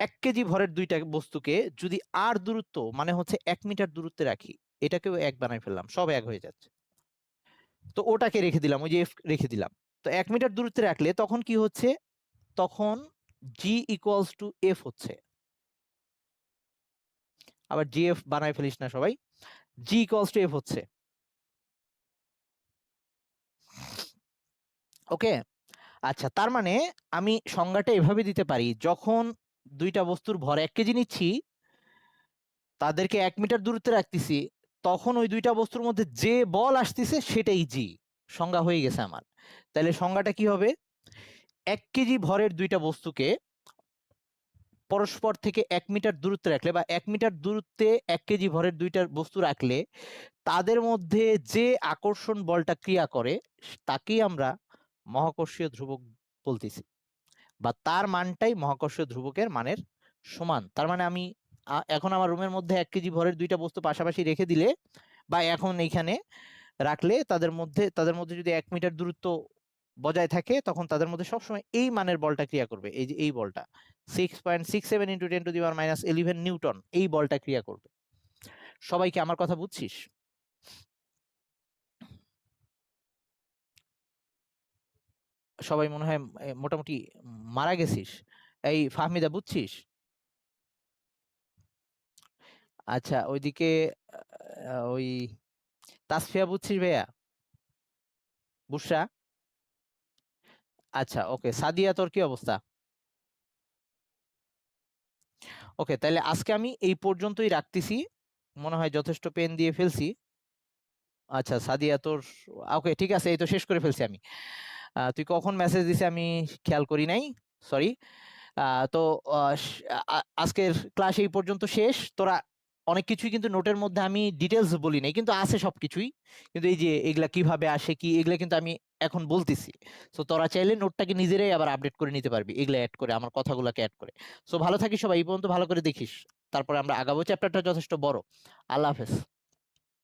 1 কেজি ভরের দুইটা বস্তুকে যদি আর দূরত্ব মানে হচ্ছে 1 মিটার দূরত্বে রাখি, এটাকেও এক বানাই ফেললাম, সব এক হয়ে যাচ্ছে। তো ওটাকে রেখে দিলাম, ওই যে এফ রেখে দিলাম। তো 1 মিটার দূরত্বে রাখলে তখন কি হচ্ছে, তখন জি ইকুয়ালস টু এফ হচ্ছে। আবার জি এফ বানাই ফেলিস না সবাই, জি ইকুয়ালস টু এফ হচ্ছে। ওকে, আচ্ছা, তার মানে আমি সংজ্ঞাটা এভাবে দিতে পারি, যখন দুইটা বস্তুর ভর 1 কেজি নিচ্ছি, তাদেরকে 1 মিটার দূরত্বে রাখতেছি, তখন ওই দুইটা বস্তুর মধ্যে যে বল আসতেছে সেটাই জি, সংজ্ঞা হয়ে গেছে আমার। তাহলে সংজ্ঞাটা কি হবে, 1 কেজি ভরের দুইটা বস্তুকে পরস্পর থেকে 1 মিটার দূরত্বে রাখলে, বা 1 মিটার দূরত্বে 1 কেজি ভরের দুইটা বস্তু রাখলে তাদের মধ্যে যে আকর্ষণ বলটা ক্রিয়া করে তাকেই আমরা মহাকর্ষীয় ধ্রুবক বলতেছি, বা তার মানটাই মহাকর্ষীয় ধ্রুবকের মানের সমান। তার মানে আমি এখন আমার রুমের মধ্যে 1 কেজি ভরের দুইটা বস্তু পাশাপাশি রেখে দিলে, বা এখন এইখানে রাখলে, তাদের মধ্যে যদি 1 মিটার দূরত্ব বজায় থাকে, তখন তাদের মধ্যে সবসময় এই মানের বলটা ক্রিয়া করবে। এই যে এই বলটা 6.67 ইন্টু 10⁻11 নিউটন, এই বলটা ক্রিয়া করবে। সবাই কি আমার কথা বুঝছিস? সবাই মনে হয় মোটামুটি মারা গেছিস। এই ফাহমিদা বুঝছিস? আচ্ছা, ওইদিকে ওই তাসফিয়া বুঝছিস ভাইয়া? বুসরা? আচ্ছা, ওকে। সাদিয়া, তোর কি অবস্থা? ওকে, তাহলে আজকে আমি এই পর্যন্তই রাখতেছি, মনে হয় যথেষ্ট পেন দিয়ে ফেলছি। আচ্ছা সাদিয়া, তোর ওকে ঠিক আছে, এই তো শেষ করে ফেলছি আমি। তুই কখন মেসেজ দিছে আমি খেয়াল করি নাই, সরি। তো আজকের ক্লাস এই পর্যন্ত শেষ। তোরা অনেক কিছুই কিন্তু নোটের মধ্যে আমি ডিটেলস বলি নাই, কিন্তু আছে সবকিছুই, কিন্তু এই যে এগুলা কিভাবে আসে কি, এগুলা কিন্তু আমি এখন বলতেছি। সো তোরা চাইলে নোটটাকে নিজেরাই আবার আপডেট করে নিতে পারবি, এগুলা অ্যাড করে, আমার কথাগুলোকে অ্যাড করে। সো ভালো থাকিস সবাই, এই পর্যন্ত ভালো করে দেখিস, তারপরে আমরা আগাবো। চ্যাপ্টারটা যথেষ্ট বড়। আল্লাহ হাফেজ।